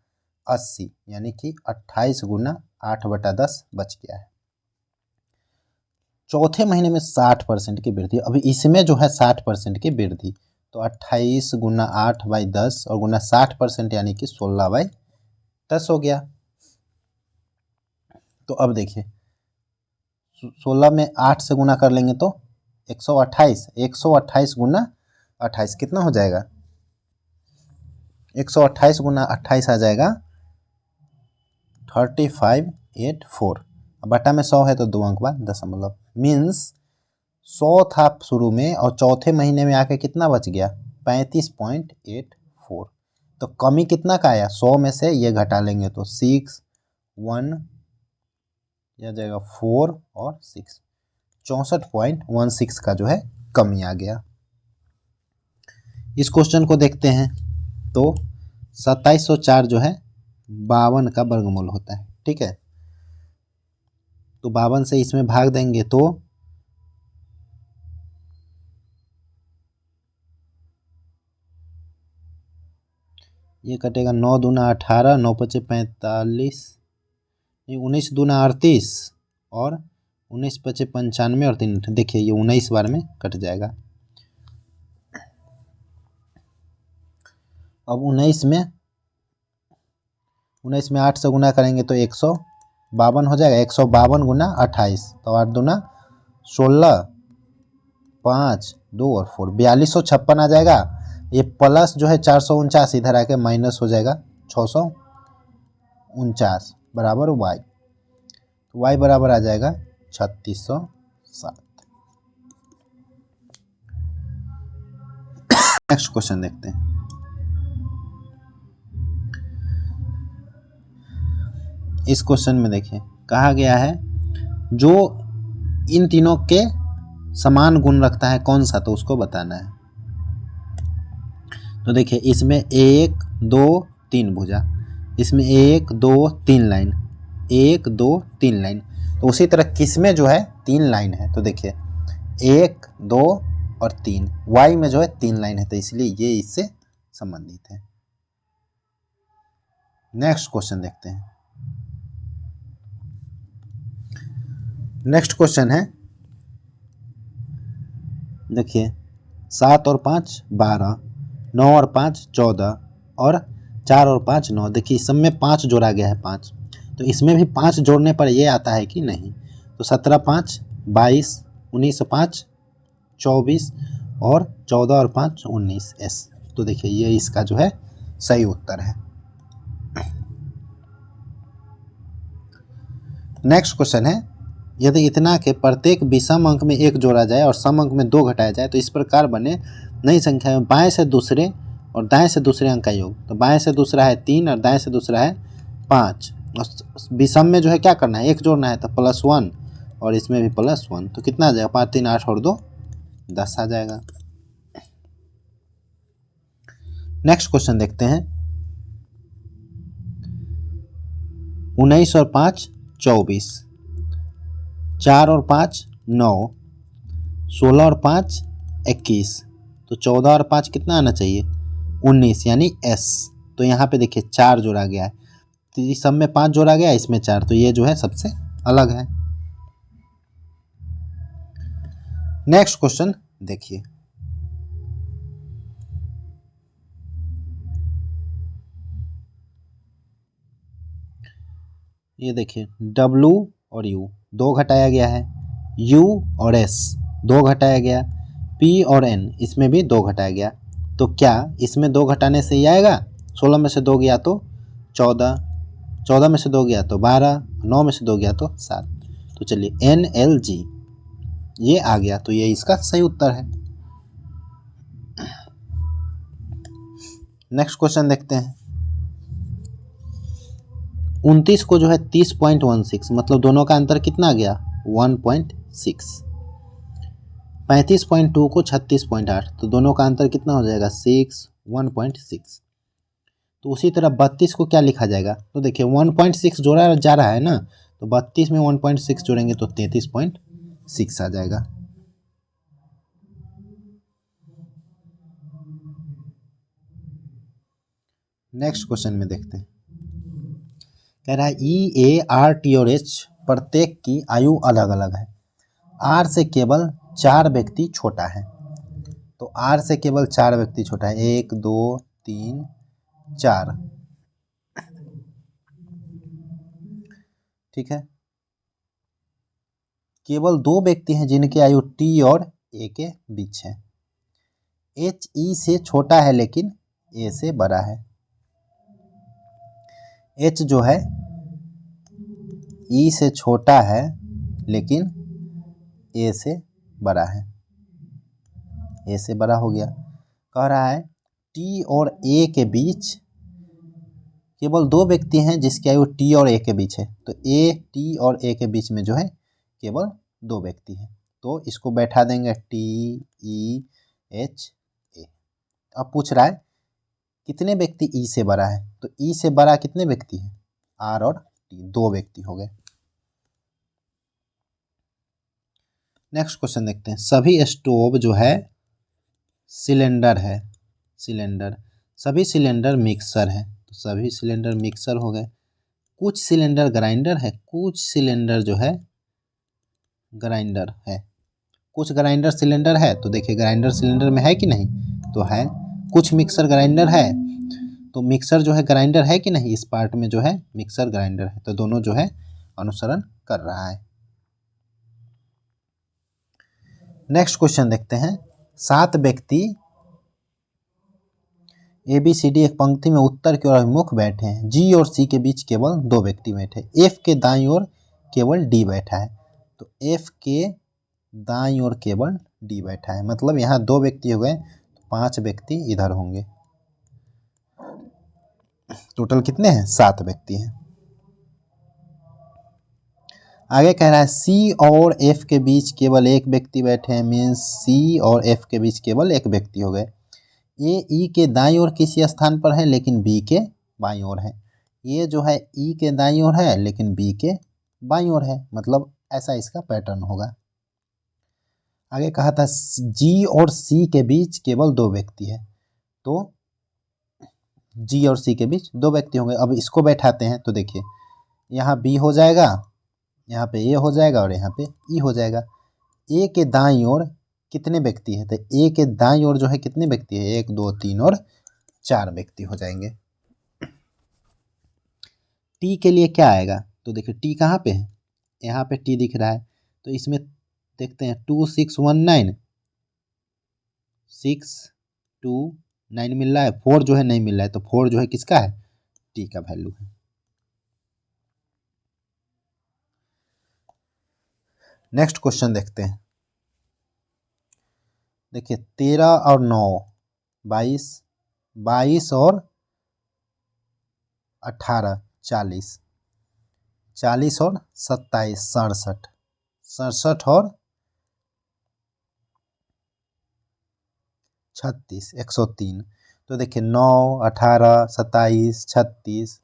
80, यानी कि 28 गुना 8/10 बच गया है। चौथे महीने में 60% की वृद्धि, अभी इसमें जो है 60% की वृद्धि, तो 28 गुना 8/10 और गुना 60% यानी कि 16/10 हो गया। तो अब देखिए 16 में 8 से गुना कर लेंगे तो 128, 128 गुना 28 कितना हो जाएगा, 128 गुना 28 आ जाएगा 3584। बटा में 100 है तो 2 अंक बाद दशमलव, मीन्स 100 था शुरू में और चौथे महीने में आके कितना बच गया, 35.84। तो कमी कितना का आया, 100 में से ये घटा लेंगे तो 6, 1 यह जाएगा 4 और 6, 64.16 का जो है कमी आ गया। इस क्वेश्चन को देखते हैं तो 2704 जो है 52 का वर्गमूल होता है, ठीक है। तो 52 से इसमें भाग देंगे तो ये कटेगा 9 दूना 18, 9 पचे 45, 19 दूना 38 और 19 पचे 95 और 3, देखिए ये 19 बार में कट जाएगा। अब 19 में 8 से गुना करेंगे तो 152 हो जाएगा, 152 गुना 28 तो 8 दूना 16, 5, 2 और 4, 4256 आ जाएगा। ये प्लस जो है 449 इधर आके माइनस हो जाएगा 649 बराबर y, तो y बराबर आ जाएगा 3607। नेक्स्ट क्वेश्चन देखते हैं। इस क्वेश्चन में देखिए कहा गया है जो इन तीनों के समान गुण रखता है कौन सा, तो उसको बताना है। तो देखिए इसमें 1 2 3 भुजा, इसमें 1 2 3 लाइन, 1 2 3 लाइन, तो उसी तरह किसमें जो है 3 लाइन है, तो देखिए 1 2 और 3, y में जो है 3 लाइन है तो इसलिए ये इससे संबंधित है। नेक्स्ट क्वेश्चन देखते हैं। नेक्स्ट क्वेश्चन है, देखिए 7 और 5 12, 9 और 5 14 और 4 और 5 9, देखिए इस सब में 5 जोड़ा गया है 5, तो इसमें भी 5 जोड़ने पर ये आता है कि नहीं, तो 17 5 22, 19 5 24 और 14 और 5 19 s, तो देखिए ये इसका जो है सही उत्तर है। नेक्स्ट क्वेश्चन है, यदि इतना के प्रत्येक विषम अंक में 1 जोड़ा जाए और सम अंक में 2 घटाया जाए तो इस प्रकार बने नई संख्या में बाएं से दूसरे और दाएं से दूसरे अंक का योग। तो बाएं से दूसरा है 3 और दाएं से दूसरा है 5, और विषम में जो है क्या करना है, 1 जोड़ना है तो +1 और इसमें भी +1, तो कितना आ जाएगा, 5 3 8 और 2 10 आ जाएगा। नेक्स्ट क्वेश्चन देखते हैं। 19 और 5 24, 4 और 5 9, 16 और 5 21, तो 14 और 5 कितना आना चाहिए, 19 यानी s। तो यहाँ पे देखिए 4 जोड़ा गया है, तो इस सब में 5 जोड़ा गया, इसमें 4, तो ये जो है सबसे अलग है। नेक्स्ट क्वेश्चन देखिए। ये देखिए W और U 2 घटाया गया है, U और S 2 घटाया गया, P और N इसमें भी 2 घटाया गया, तो क्या इसमें 2 घटाने से ही आएगा, 16 में से 2 गया तो 14, 14 में से 2 गया तो 12, 9 में से 2 गया तो 7, तो चलिए NLG ये आ गया, तो ये इसका सही उत्तर है। नेक्स्ट क्वेश्चन देखते हैं। 29 को जो है 30.16, मतलब दोनों का अंतर कितना गया 1.6। 35.2 को 36.8, तो दोनों का अंतर कितना हो जाएगा 1.6। तो उसी तरह 32 को क्या लिखा जाएगा, तो देखिए 1.6 जोड़ा जा रहा है ना, तो 32 में 1.6 जोड़ेंगे तो 33.6 आ जाएगा। नेक्स्ट क्वेश्चन में देखते हैं, कह रहा है ई, ए, आर, टी और एच प्रत्येक की आयु अलग अलग है। आर से केवल 4 व्यक्ति छोटा है। तो आर से केवल 4 व्यक्ति छोटा है, 1 2 3 4, ठीक है। केवल 2 व्यक्ति हैं जिनकी आयु टी और ए के बीच है। एच ई से छोटा है लेकिन ए से बड़ा है। एच जो है ई से छोटा है लेकिन ए से बड़ा है, ए से बड़ा हो गया। कह रहा है टी और ए के बीच केवल 2 व्यक्ति हैं जिसकी आयु टी और ए के बीच है। तो ए, टी और ए के बीच में जो है केवल 2 व्यक्ति हैं, तो इसको बैठा देंगे टी ई एच ए। अब पूछ रहा है कितने व्यक्ति ई से बड़ा है, तो ई से बड़ा कितने व्यक्ति हैं, आर और टी, 2 व्यक्ति हो गए। नेक्स्ट क्वेश्चन देखते हैं, सभी स्टोव जो है सिलेंडर है, सिलेंडर, सभी सिलेंडर मिक्सर है, तो सभी सिलेंडर मिक्सर हो गए। कुछ सिलेंडर ग्राइंडर है, कुछ सिलेंडर जो है ग्राइंडर है। कुछ ग्राइंडर सिलेंडर है, तो देखिए ग्राइंडर सिलेंडर में है कि नहीं, तो है। कुछ मिक्सर ग्राइंडर है, तो मिक्सर जो है ग्राइंडर है कि नहीं, इस पार्ट में जो है मिक्सर ग्राइंडर है, तो दोनों जो है अनुसरण कर रहा है। नेक्स्ट क्वेश्चन देखते हैं, 7 व्यक्ति ए बी सी डी एक पंक्ति में उत्तर की ओर अभिमुख बैठे हैं। जी और सी के बीच केवल 2 व्यक्ति बैठे। एफ के दाईं ओर केवल डी बैठा है, तो एफ के दाईं ओर केवल डी बैठा है, मतलब यहाँ 2 व्यक्ति हो गए, तो 5 व्यक्ति इधर होंगे। टोटल कितने हैं, 7 व्यक्ति हैं। आगे कह रहा है सी और एफ के बीच केवल 1 व्यक्ति बैठे हैं, मीन्स सी और एफ के बीच केवल 1 व्यक्ति हो गए। ए ई के दाईं ओर किसी स्थान पर है लेकिन बी के बाईं ओर है। ये जो है ई के दाईं ओर है लेकिन बी के बाईं ओर है, मतलब ऐसा इसका पैटर्न होगा। आगे कहा था जी और सी के बीच केवल 2 व्यक्ति है, तो जी और सी के बीच 2 व्यक्ति होंगे। अब इसको बैठाते हैं, तो देखिए यहाँ बी हो जाएगा, यहाँ पे ए हो जाएगा और यहाँ पे ई हो जाएगा। ए के दाईं ओर कितने व्यक्ति हैं, तो ए के दाईं ओर जो है कितने व्यक्ति है, 1 2 3 और 4 व्यक्ति हो जाएंगे। टी के लिए क्या आएगा, तो देखिए टी कहाँ पे है, यहाँ पे टी दिख रहा है, तो इसमें देखते हैं 2 6 1 9, 6 2 9 मिल रहा है, 4 जो है नहीं मिल रहा है, तो 4 जो है किसका है, टी का वैल्यू है। नेक्स्ट क्वेश्चन देखते हैं, देखिए 13 और 9 22, 22 और 18 40, 40 और 27 67, 67 और 36 103। तो देखिए 9 18 27 36,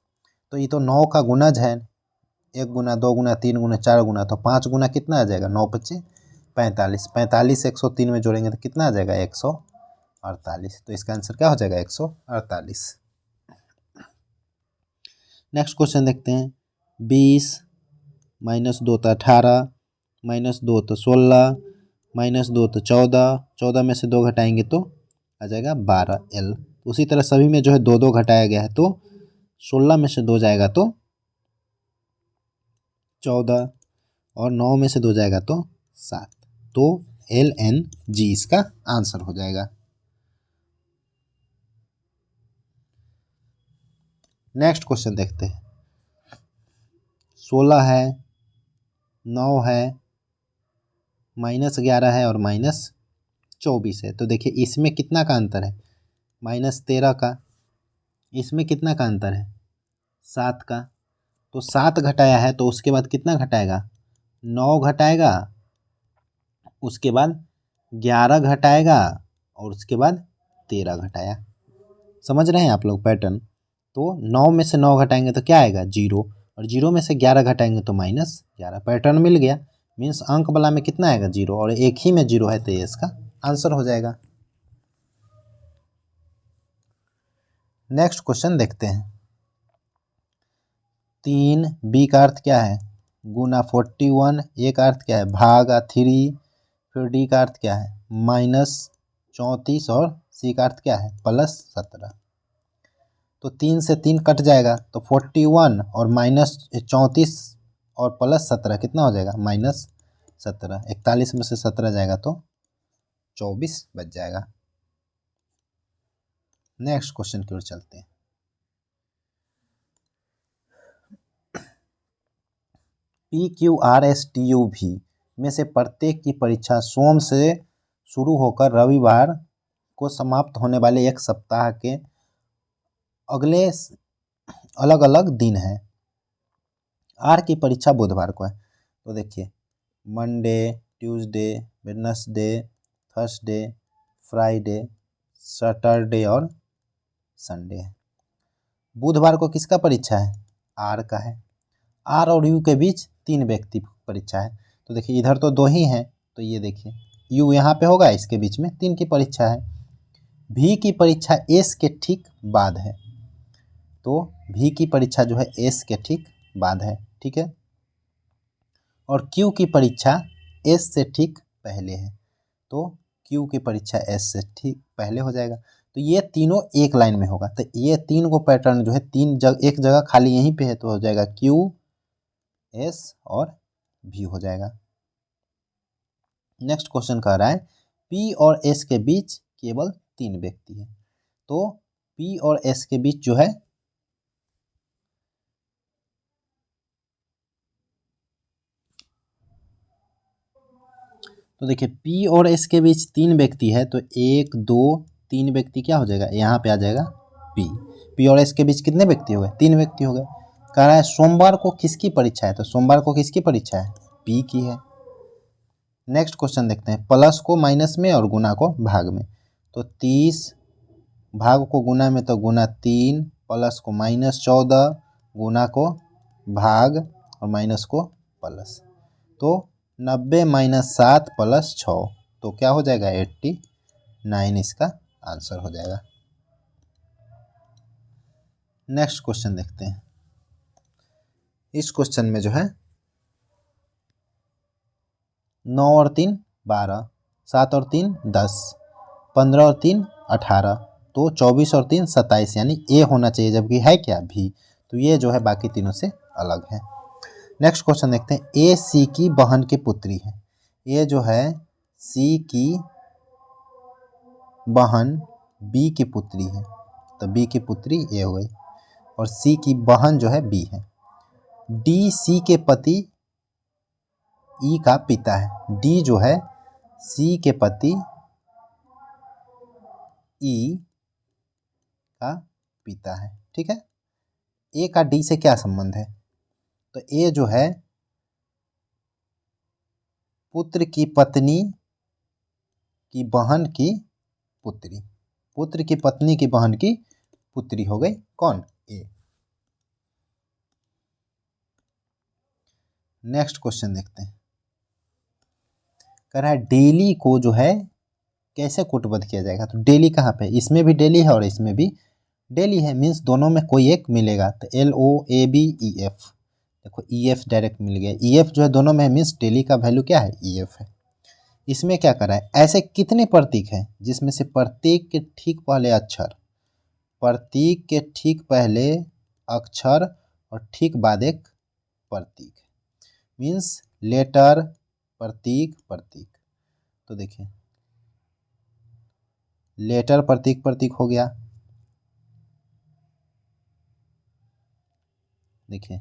तो ये तो 9 का गुणज है, 1 गुना 2 गुना 3 गुना 4 गुना, तो 5 गुना कितना आ जाएगा, 9 5 45, 45 103 में जोड़ेंगे तो कितना आ जाएगा 148। तो इसका आंसर क्या हो जाएगा 148। नेक्स्ट क्वेश्चन देखते हैं, 20 -2 तो 18, -2 तो 16, -2 तो 14, 14 में से 2 घटाएंगे तो आ जाएगा 12 L। उसी तरह सभी में जो है 2 2 घटाया गया है, तो 16 में से 2 जाएगा तो 14 और 9 में से 2 जाएगा तो 7, तो LNG इसका आंसर हो जाएगा। नेक्स्ट क्वेश्चन देखते हैं, 16 है, 9 है, -11 है और -24 है, तो देखिए इसमें कितना का अंतर है, -13 का, इसमें कितना का अंतर है 7 का, तो 7 घटाया है तो उसके बाद कितना घटाएगा, 9 घटाएगा, उसके बाद 11 घटाएगा और उसके बाद 13 घटाया। समझ रहे हैं आप लोग पैटर्न। तो 9 में से 9 घटाएंगे तो क्या आएगा, 0, और 0 में से 11 घटाएंगे तो -11। पैटर्न मिल गया। मीन्स अंक वाला में कितना आएगा, 0, और एक ही में 0 है तो ये इसका आंसर हो जाएगा। नेक्स्ट क्वेश्चन देखते हैं। 3 बी का अर्थ क्या है, गुना 41, ए का अर्थ क्या है, भागा 3, फिर डी का अर्थ क्या है, -34, और सी का अर्थ क्या है, +17। तो 3 से 3 कट जाएगा तो 41 और -34 और +17 कितना हो जाएगा, -17। 41 में से 17 जाएगा तो 24 बच जाएगा। नेक्स्ट क्वेश्चन की ओर चलते हैं। PQRSTU में से प्रत्येक की परीक्षा सोम से शुरू होकर रविवार को समाप्त होने वाले एक सप्ताह के अगले अलग अलग दिन है। आर की परीक्षा बुधवार को है। तो देखिए, Monday, Tuesday, Wednesday, Thursday, Friday, Saturday और संडे है। बुधवार को किसका परीक्षा है, आर का है। आर और यू के बीच 3 व्यक्ति परीक्षा है। तो देखिए इधर तो 2 ही हैं, तो ये देखिए यू यहाँ पे होगा, इसके बीच में 3 की परीक्षा है। भी की परीक्षा एस के ठीक बाद है। तो भी की परीक्षा जो है एस के ठीक बाद है, ठीक है। और क्यू की परीक्षा एस से ठीक पहले है। तो क्यू की परीक्षा एस से ठीक पहले हो जाएगा। तो ये तीनों एक लाइन में होगा। तो ये 3 को पैटर्न जो है एक जगह खाली यहीं पे है, तो हो जाएगा क्यू, एस और भी हो जाएगा। नेक्स्ट क्वेश्चन कह रहा है पी और एस के बीच केवल 3 व्यक्ति है। तो पी और एस के बीच जो है तो देखिए पी और एस के बीच 3 व्यक्ति है, तो 1 2 3 व्यक्ति क्या हो जाएगा, यहाँ पे आ जाएगा पी। पी और एस के बीच कितने व्यक्ति हो गए, 3 व्यक्ति हो गए। कह रहा है सोमवार को किसकी परीक्षा है, तो सोमवार को किसकी परीक्षा है, पी की है। नेक्स्ट क्वेश्चन देखते हैं, प्लस को माइनस में और गुना को भाग में। तो 30 भाग को गुना में तो गुना 3, प्लस को -14, गुना को भाग और माइनस को प्लस। तो 90 - 7 + 6 तो क्या हो जाएगा, 89 इसका आंसर हो जाएगा। नेक्स्ट क्वेश्चन देखते हैं। इस क्वेश्चन में जो है 9 और 3 12, 7 और 3 10, 15 और 3 18, तो 24 और 3 27, यानी ए होना चाहिए, जबकि है क्या, भी। तो ये जो है बाकी तीनों से अलग है। नेक्स्ट क्वेश्चन देखते हैं, ए सी की बहन की पुत्री है। ये जो है सी की बहन बी की पुत्री है, तो बी की पुत्री ए हो गई, और सी की बहन जो है बी है। डी सी के पति ई का पिता है। डी जो है सी के पति ई का पिता है, ठीक है। ए का डी से क्या संबंध है, तो ए जो है पुत्र की पत्नी की बहन की पुत्री, पुत्र की पत्नी की बहन की पुत्री हो गई कौन, ए। नेक्स्ट क्वेश्चन देखते हैं। कह रहा है डेली को जो है कैसे कूटबद्ध किया जाएगा, तो डेली कहाँ पे, इसमें भी डेली है और इसमें भी डेली है। मीन्स दोनों में कोई एक मिलेगा, तो LOABEF, देखो EF डायरेक्ट मिल गया। EF जो है दोनों में, मीन्स डेली का वैल्यू क्या है, EF है। इसमें क्या करा है, ऐसे कितने प्रतीक हैं जिसमें से प्रत्येक के ठीक पहले अक्षर, प्रतीक के ठीक पहले अक्षर और ठीक बाद एक प्रतीक, मीन्स लेटर प्रतीक प्रतीक। तो देखिए लेटर प्रतीक प्रतीक हो गया, देखिए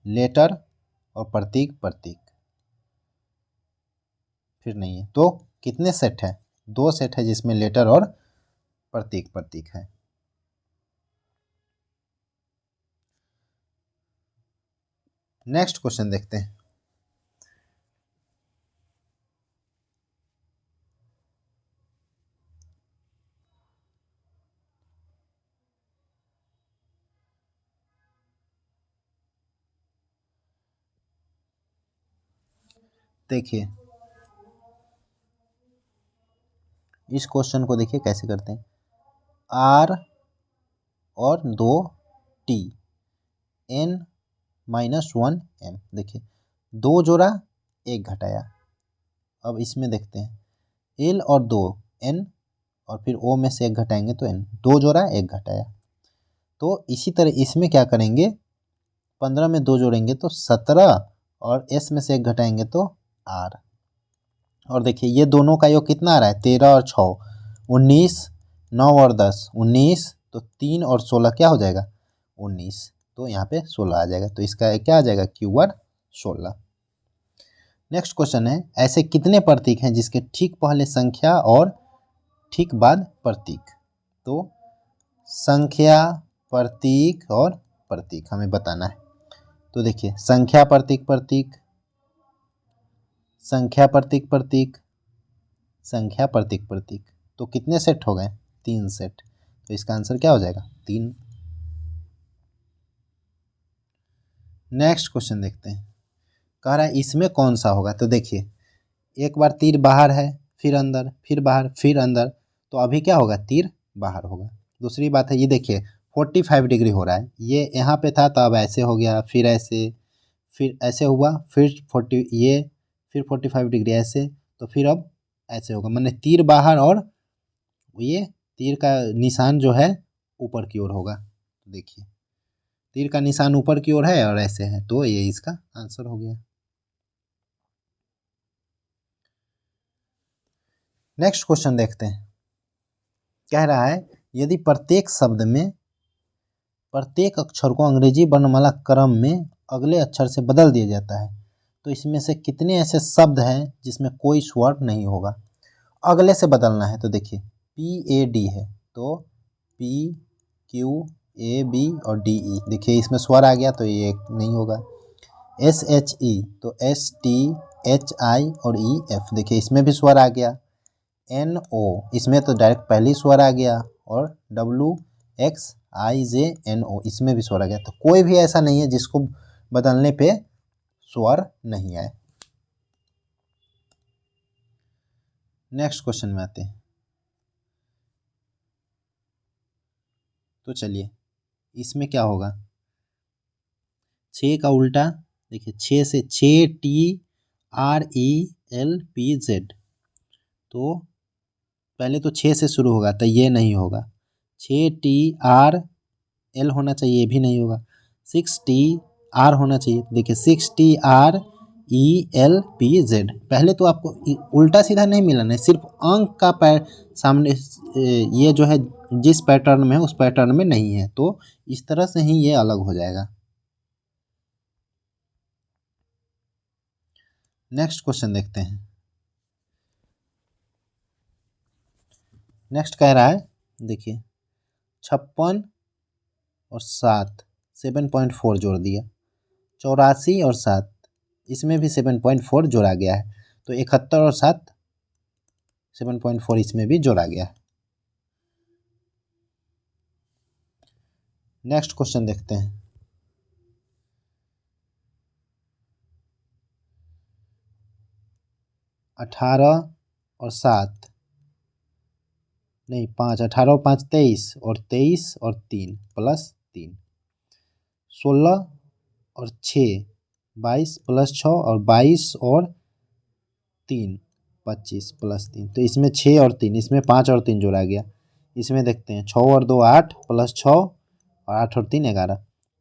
लेटर और प्रतीक प्रतीक, फिर नहीं है तो कितने सेट है, 2 सेट है जिसमें लेटर और प्रतीक प्रतीक है। नेक्स्ट क्वेश्चन देखते हैं। देखिए इस क्वेश्चन को देखिए कैसे करते हैं। आर और 2 टी n -1 m। देखिए 2 जोड़ा 1 घटाया। अब इसमें देखते हैं l और 2 n और फिर o में से 1 घटाएंगे तो n, 2 जोड़ा 1 घटाया। तो इसी तरह इसमें क्या करेंगे, 15 में 2 जोड़ेंगे तो 17 और s में से 1 घटाएंगे तो r। और देखिए ये दोनों का योग कितना आ रहा है, 13 और 6 19, 9 और 10 19, तो 3 और 16 क्या हो जाएगा 19, तो यहाँ पे 16 आ जाएगा। तो इसका क्या आ जाएगा Q1 16। नेक्स्ट क्वेश्चन है ऐसे कितने प्रतीक हैं जिसके ठीक पहले संख्या और ठीक बाद प्रतीक। तो संख्या प्रतीक और प्रतीक हमें बताना है। तो देखिए संख्या प्रतीक प्रतीक, संख्या प्रतीक प्रतीक, संख्या प्रतीक प्रतीक, तो कितने सेट हो गए 3 सेट। तो इसका आंसर क्या हो जाएगा 3। नेक्स्ट क्वेश्चन देखते हैं, कह रहा है इसमें कौन सा होगा। तो देखिए एक बार तीर बाहर है, फिर अंदर, फिर बाहर, फिर अंदर, तो अभी क्या होगा तीर बाहर होगा। दूसरी बात है ये देखिए 45 डिग्री हो रहा है, ये यहाँ पे था तो अब ऐसे हो गया, फिर ऐसे हुआ, फिर 40 ये, फिर 45 डिग्री ऐसे, तो फिर अब ऐसे होगा। मैंने तीर बाहर और ये तीर का निशान जो है ऊपर की ओर होगा। देखिए तीर का निशान ऊपर की ओर है और ऐसे है, तो ये इसका आंसर हो गया। नेक्स्ट क्वेश्चन देखते हैं, कह रहा है यदि प्रत्येक शब्द में प्रत्येक अक्षर को अंग्रेजी वर्णमाला क्रम में अगले अक्षर से बदल दिया जाता है तो इसमें से कितने ऐसे शब्द हैं जिसमें कोई स्वर नहीं होगा। अगले से बदलना है। तो देखिए PAD है तो PQAB और DE, देखिए इसमें स्वर आ गया तो ये नहीं होगा। SHE तो STHI और EF, देखिए इसमें भी स्वर आ गया। NO इसमें तो डायरेक्ट पहली स्वर आ गया, और WXIJNO इसमें भी स्वर आ गया। तो कोई भी ऐसा नहीं है जिसको बदलने पे स्वर नहीं आए। नेक्स्ट क्वेश्चन में आते हैं। तो चलिए इसमें क्या होगा, 6 का उल्टा देखिए 6 से 6TRELPZ, तो पहले तो 6 से शुरू होगा तो ये नहीं होगा। 6TRL होना चाहिए, ये भी नहीं होगा। 6TR होना चाहिए, देखिए 6TRELPZ। पहले तो आपको उल्टा सीधा नहीं मिलाना है, सिर्फ अंक का सामने ये जो है जिस पैटर्न में है उस पैटर्न में नहीं है, तो इस तरह से ही ये अलग हो जाएगा। नेक्स्ट क्वेश्चन देखते हैं। नेक्स्ट कह रहा है देखिए 56 और 7 7.4 जोड़ दिया, 84 और 7 इसमें भी 7.4 जोड़ा गया है, तो 71 और 7 7.4 इसमें भी जोड़ा गया है। नेक्स्ट क्वेश्चन देखते हैं। 18 और 7 नहीं 5, 18 और 5 23 और 23 और 3 प्लस 3, 16 और 6 22 प्लस 6 और 22 और 3 25 प्लस 3, तो इसमें 6 और 3, इसमें 5 और 3 जोड़ा गया। इसमें देखते हैं 6 और 2 8 प्लस 6 और 8 और 3 11।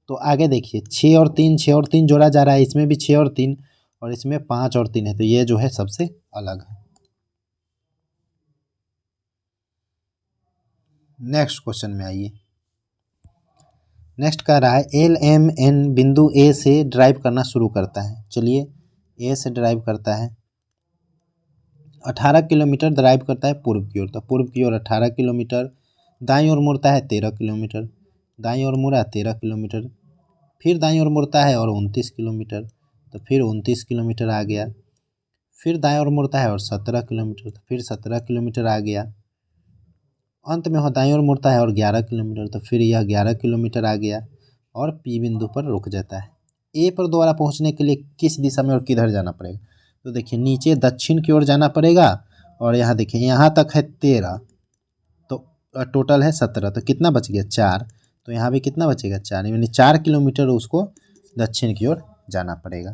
तो आगे देखिए 6 और 3 6 और 3 जोड़ा जा रहा है, इसमें भी 6 और 3 और इसमें 5 और 3 है, तो ये जो है सबसे अलग है। नेक्स्ट क्वेश्चन में आइए। नेक्स्ट कह रहा है LMN बिंदु A से ड्राइव करना शुरू करता है। चलिए A से ड्राइव करता है, 18 किलोमीटर ड्राइव करता है पूर्व की ओर, तो पूर्व की ओर 18 किलोमीटर, दाईं ओर मुड़ता है 13 किलोमीटर, दाईं ओर मुड़ा 13 किलोमीटर, फिर दाईं ओर मुड़ता है और 29 किलोमीटर, तो फिर 29 किलोमीटर आ गया। फिर दाईं ओर मुड़ता है और 17 किलोमीटर, तो फिर 17 किलोमीटर आ गया। अंत में वह दाईं ओर मुड़ता है और 11 किलोमीटर, तो फिर यह 11 किलोमीटर आ गया और पी बिंदु पर रुक जाता है। ए पर दोबारा पहुंचने के लिए किस दिशा में और किधर जाना पड़ेगा? तो देखिए नीचे दक्षिण की ओर जाना पड़ेगा और यहाँ देखिए यहाँ तक है 13, तो टोटल है 17, तो कितना बच गया 4, तो यहाँ भी कितना बचेगा 4, यानी 4 किलोमीटर उसको दक्षिण की ओर जाना पड़ेगा।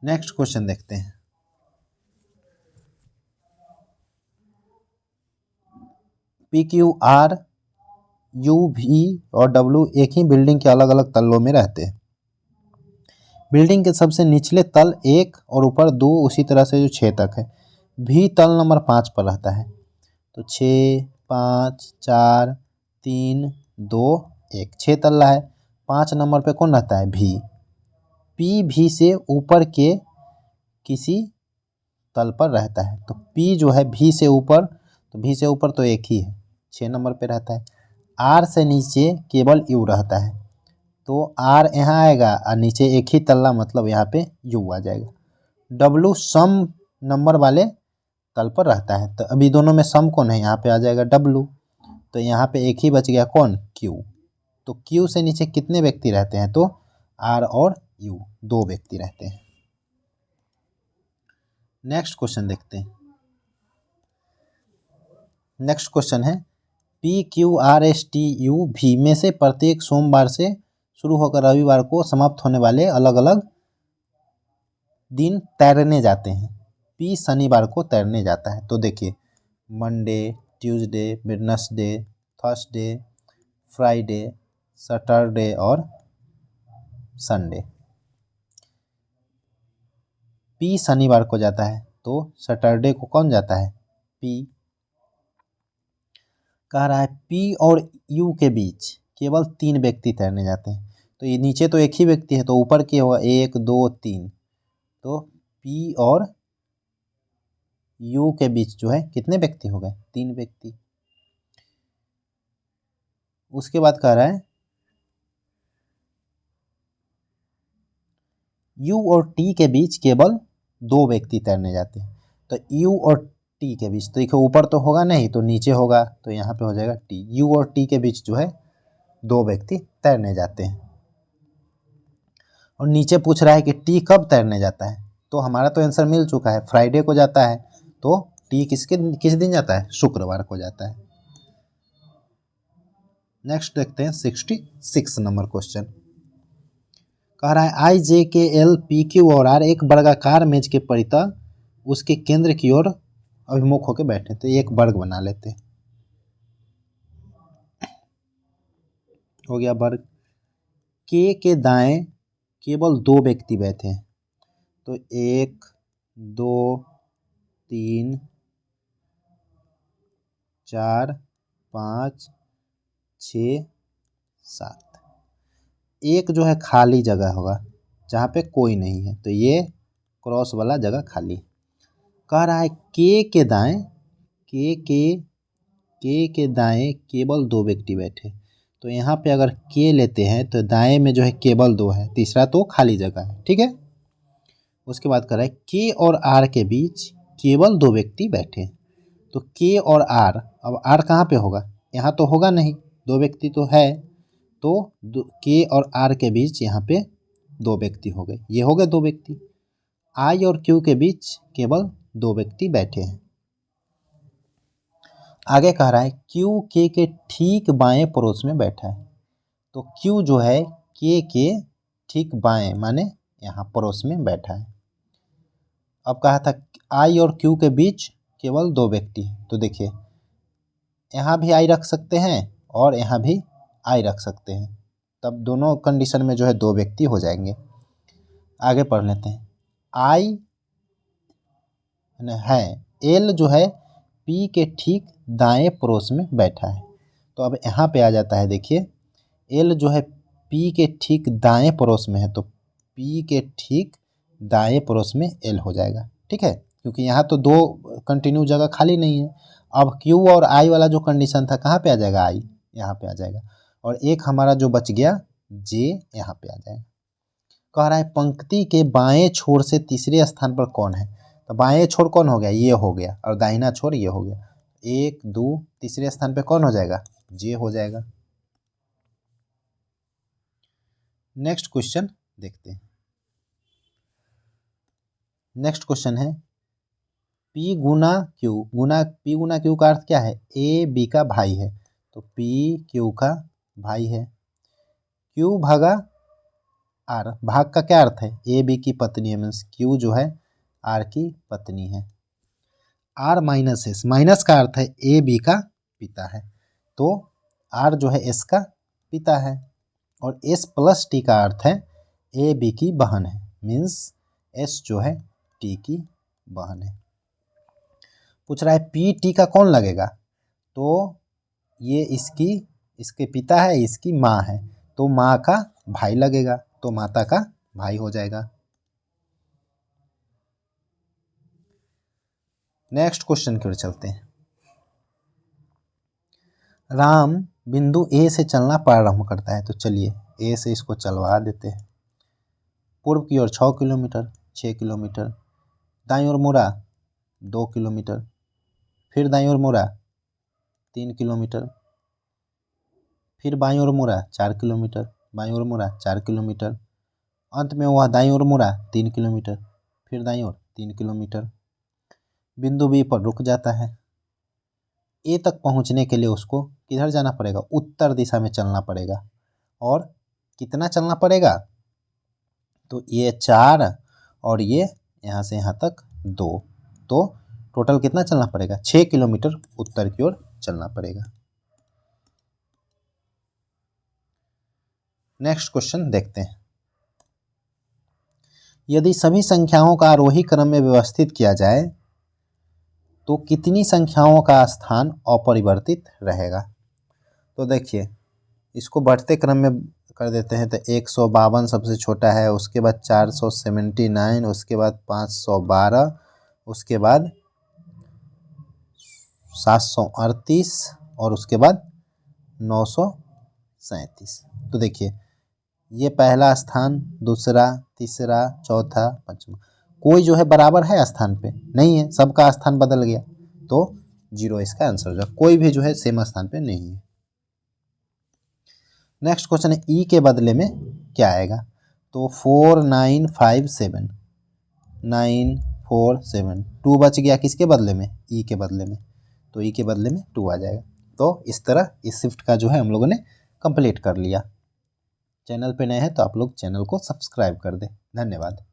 नेक्स्ट क्वेश्चन देखते हैं। P Q R U V और डब्ल्यू एक ही बिल्डिंग के अलग अलग तलों में रहते हैं। बिल्डिंग के सबसे निचले तल 1 और ऊपर 2, उसी तरह से जो 6 तक है। भी तल नंबर 5 पर रहता है, तो 6, 5, 4, 3, 2, 1, 6 तल्ला है। 5 नंबर पे कौन रहता है? भी। पी भी से ऊपर के किसी तल पर रहता है, तो पी जो है भी से ऊपर, तो भी से ऊपर तो एक ही है, 6 नंबर पे रहता है। आर से नीचे केवल यू रहता है, तो आर यहाँ आएगा और नीचे एक ही तल्ला, मतलब यहाँ पे यू आ जाएगा। डब्लू सम नंबर वाले तल पर रहता है, तो अभी दोनों में सम कौन है? यहाँ पे आ जाएगा डब्लू, तो यहाँ पे एक ही बच गया कौन? क्यू। तो क्यू से नीचे कितने व्यक्ति रहते हैं? तो आर और यू 2 व्यक्ति रहते हैं। नेक्स्ट क्वेश्चन देखते हैं। नेक्स्ट क्वेश्चन है P Q R S T U भी में से प्रत्येक सोमवार से शुरू होकर रविवार को समाप्त होने वाले अलग अलग दिन तैरने जाते हैं। पी शनिवार को तैरने जाता है, तो देखिए Monday, Tuesday, Wednesday, Thursday, Friday, Saturday और संडे। पी शनिवार को जाता है, तो सैटरडे को कौन जाता है? पी। कह रहा है पी और यू के बीच केवल 3 व्यक्ति तैरने जाते हैं, तो ये नीचे तो एक ही व्यक्ति है, तो ऊपर क्या होगा? 1, 2, 3, तो पी और यू के बीच जो है कितने व्यक्ति हो गए? 3 व्यक्ति। उसके बाद कह रहा है यू और टी के बीच केवल 2 व्यक्ति तैरने जाते हैं, तो यू और टी के बीच, तो देखो ऊपर तो होगा नहीं, तो नीचे होगा, तो यहाँ पे हो जाएगा टी। यू और टी के बीच जो है 2 व्यक्ति तैरने जाते हैं। और नीचे पूछ रहा है कि टी कब तैरने जाता है, तो हमारा तो आंसर मिल चुका है, फ्राइडे को जाता है, तो टी किस दिन जाता है? शुक्रवार को जाता है। नेक्स्ट देखते हैं 66 नंबर क्वेश्चन। कह रहा है आई जे के एल पी क्यू और आर एक वर्गाकार मेज के परितः उसके केंद्र की ओर अभिमुख होकर बैठे, तो एक वर्ग बना लेते हैं। हो गया वर्ग। के दाएं केवल 2 व्यक्ति बैठे हैं, तो 1, 2, 3, 4, 5, 6, 7। एक जो है खाली जगह होगा जहाँ पे कोई नहीं है, तो ये क्रॉस वाला जगह खाली। कह रहा है के दाएं, के दाएं केवल 2 व्यक्ति बैठे, तो यहाँ पे अगर के लेते हैं तो दाएं में जो है केवल 2 है, तीसरा तो खाली जगह है, ठीक है। उसके बाद कह रहा है के और आर के बीच केवल 2 व्यक्ति बैठे, तो के और आर, अब आर कहाँ पे होगा? यहाँ तो होगा नहीं, 2 व्यक्ति तो है, तो के और आर के बीच यहाँ पे 2 व्यक्ति हो गए, ये हो गए 2 व्यक्ति। आई और क्यू के बीच केवल 2 व्यक्ति बैठे हैं। आगे कह रहा है क्यू के ठीक बाएं पड़ोस में बैठा है, तो क्यू जो है के ठीक बाएं माने यहाँ पड़ोस में बैठा है। अब कहा था आई और क्यू के बीच केवल 2 व्यक्ति हैं, तो देखिए यहाँ भी आई रख सकते हैं और यहाँ भी आई रख सकते हैं, तब दोनों कंडीशन में जो है 2 व्यक्ति हो जाएंगे। आगे पढ़ लेते हैं। आई है एल जो है पी के ठीक दाएं पड़ोस में बैठा है, तो अब यहाँ पे आ जाता है, देखिए एल जो है पी के ठीक दाएं पड़ोस में है, तो पी के ठीक दाएं पड़ोस में एल हो जाएगा, ठीक है, क्योंकि यहाँ तो 2 कंटिन्यू जगह खाली नहीं है। अब क्यू और आई वाला जो कंडीशन था कहाँ पे आ जाएगा? आई यहाँ पे आ जाएगा। और एक हमारा जो बच गया जे यहाँ पे आ जाएगा। कह रहा है पंक्ति के बाएं छोर से तीसरे स्थान पर कौन है। तो बाएं छोर कौन हो गया, ये हो गया, और दाहिना छोर ये हो गया। 1 2 तीसरे स्थान पे कौन हो जाएगा, जे हो जाएगा। नेक्स्ट क्वेश्चन देखते हैं। नेक्स्ट क्वेश्चन है P गुना क्यू का अर्थ क्या है, ए बी का भाई है, तो P क्यू का भाई है। क्यू भागा आर, भाग का क्या अर्थ है, ए बी की पत्नी है, मीन्स क्यू जो है आर की पत्नी है। आर माइनस एस, माइनस का अर्थ है ए बी का पिता है, तो आर जो है एस का पिता है। और एस प्लस टी का अर्थ है ए बी की बहन है, मीन्स एस जो है टी की बहन है। पूछ रहा है पी टी का कौन लगेगा, तो ये इसके पिता है, इसकी माँ है, तो माँ का भाई लगेगा, तो माता का भाई हो जाएगा। नेक्स्ट क्वेश्चन की ओर चलते हैं। राम बिंदु ए से चलना प्रारंभ करता है, तो चलिए ए से इसको चलवा देते हैं। पूर्व की ओर 6 किलोमीटर, 6 किलोमीटर, दाईं ओर मुड़ा 2 किलोमीटर, फिर दाईं ओर मुड़ा 3 किलोमीटर, फिर बाईं ओर मुड़ा 4 किलोमीटर, बाईं ओर मुड़ा 4 किलोमीटर, अंत में वह दाईं ओर मुड़ा 3 किलोमीटर, फिर दाईं ओर 3 किलोमीटर। बिंदु बी पर रुक जाता है। ए तक पहुंचने के लिए उसको किधर जाना पड़ेगा, उत्तर दिशा में चलना पड़ेगा। और कितना चलना पड़ेगा, तो ये 4 और ये यहाँ से यहाँ तक 2, तो टोटल कितना चलना पड़ेगा, 6 किलोमीटर उत्तर की ओर चलना पड़ेगा। नेक्स्ट क्वेश्चन देखते हैं। यदि सभी संख्याओं का आरोही क्रम में व्यवस्थित किया जाए तो कितनी संख्याओं का स्थान अपरिवर्तित रहेगा। तो देखिए इसको बढ़ते क्रम में कर देते हैं, तो 152 सबसे छोटा है, उसके बाद 479, उसके बाद 512, उसके बाद 738 और उसके बाद 937। तो देखिए ये पहला स्थान, दूसरा, तीसरा, चौथा, पांचवा, कोई जो है बराबर है स्थान पे नहीं है, सबका स्थान बदल गया, तो 0 इसका आंसर हो जाएगा। कोई भी जो है सेम स्थान पे नहीं है। नेक्स्ट क्वेश्चन है ई के बदले में क्या आएगा, तो 4957, 947, 2 बच गया किसके बदले में, ई के बदले में, तो ई के बदले में 2 आ जाएगा। तो इस तरह इस शिफ्ट का जो है हम लोगों ने कंप्लीट कर लिया। चैनल पे नए हैं तो आप लोग चैनल को सब्सक्राइब कर दें। धन्यवाद।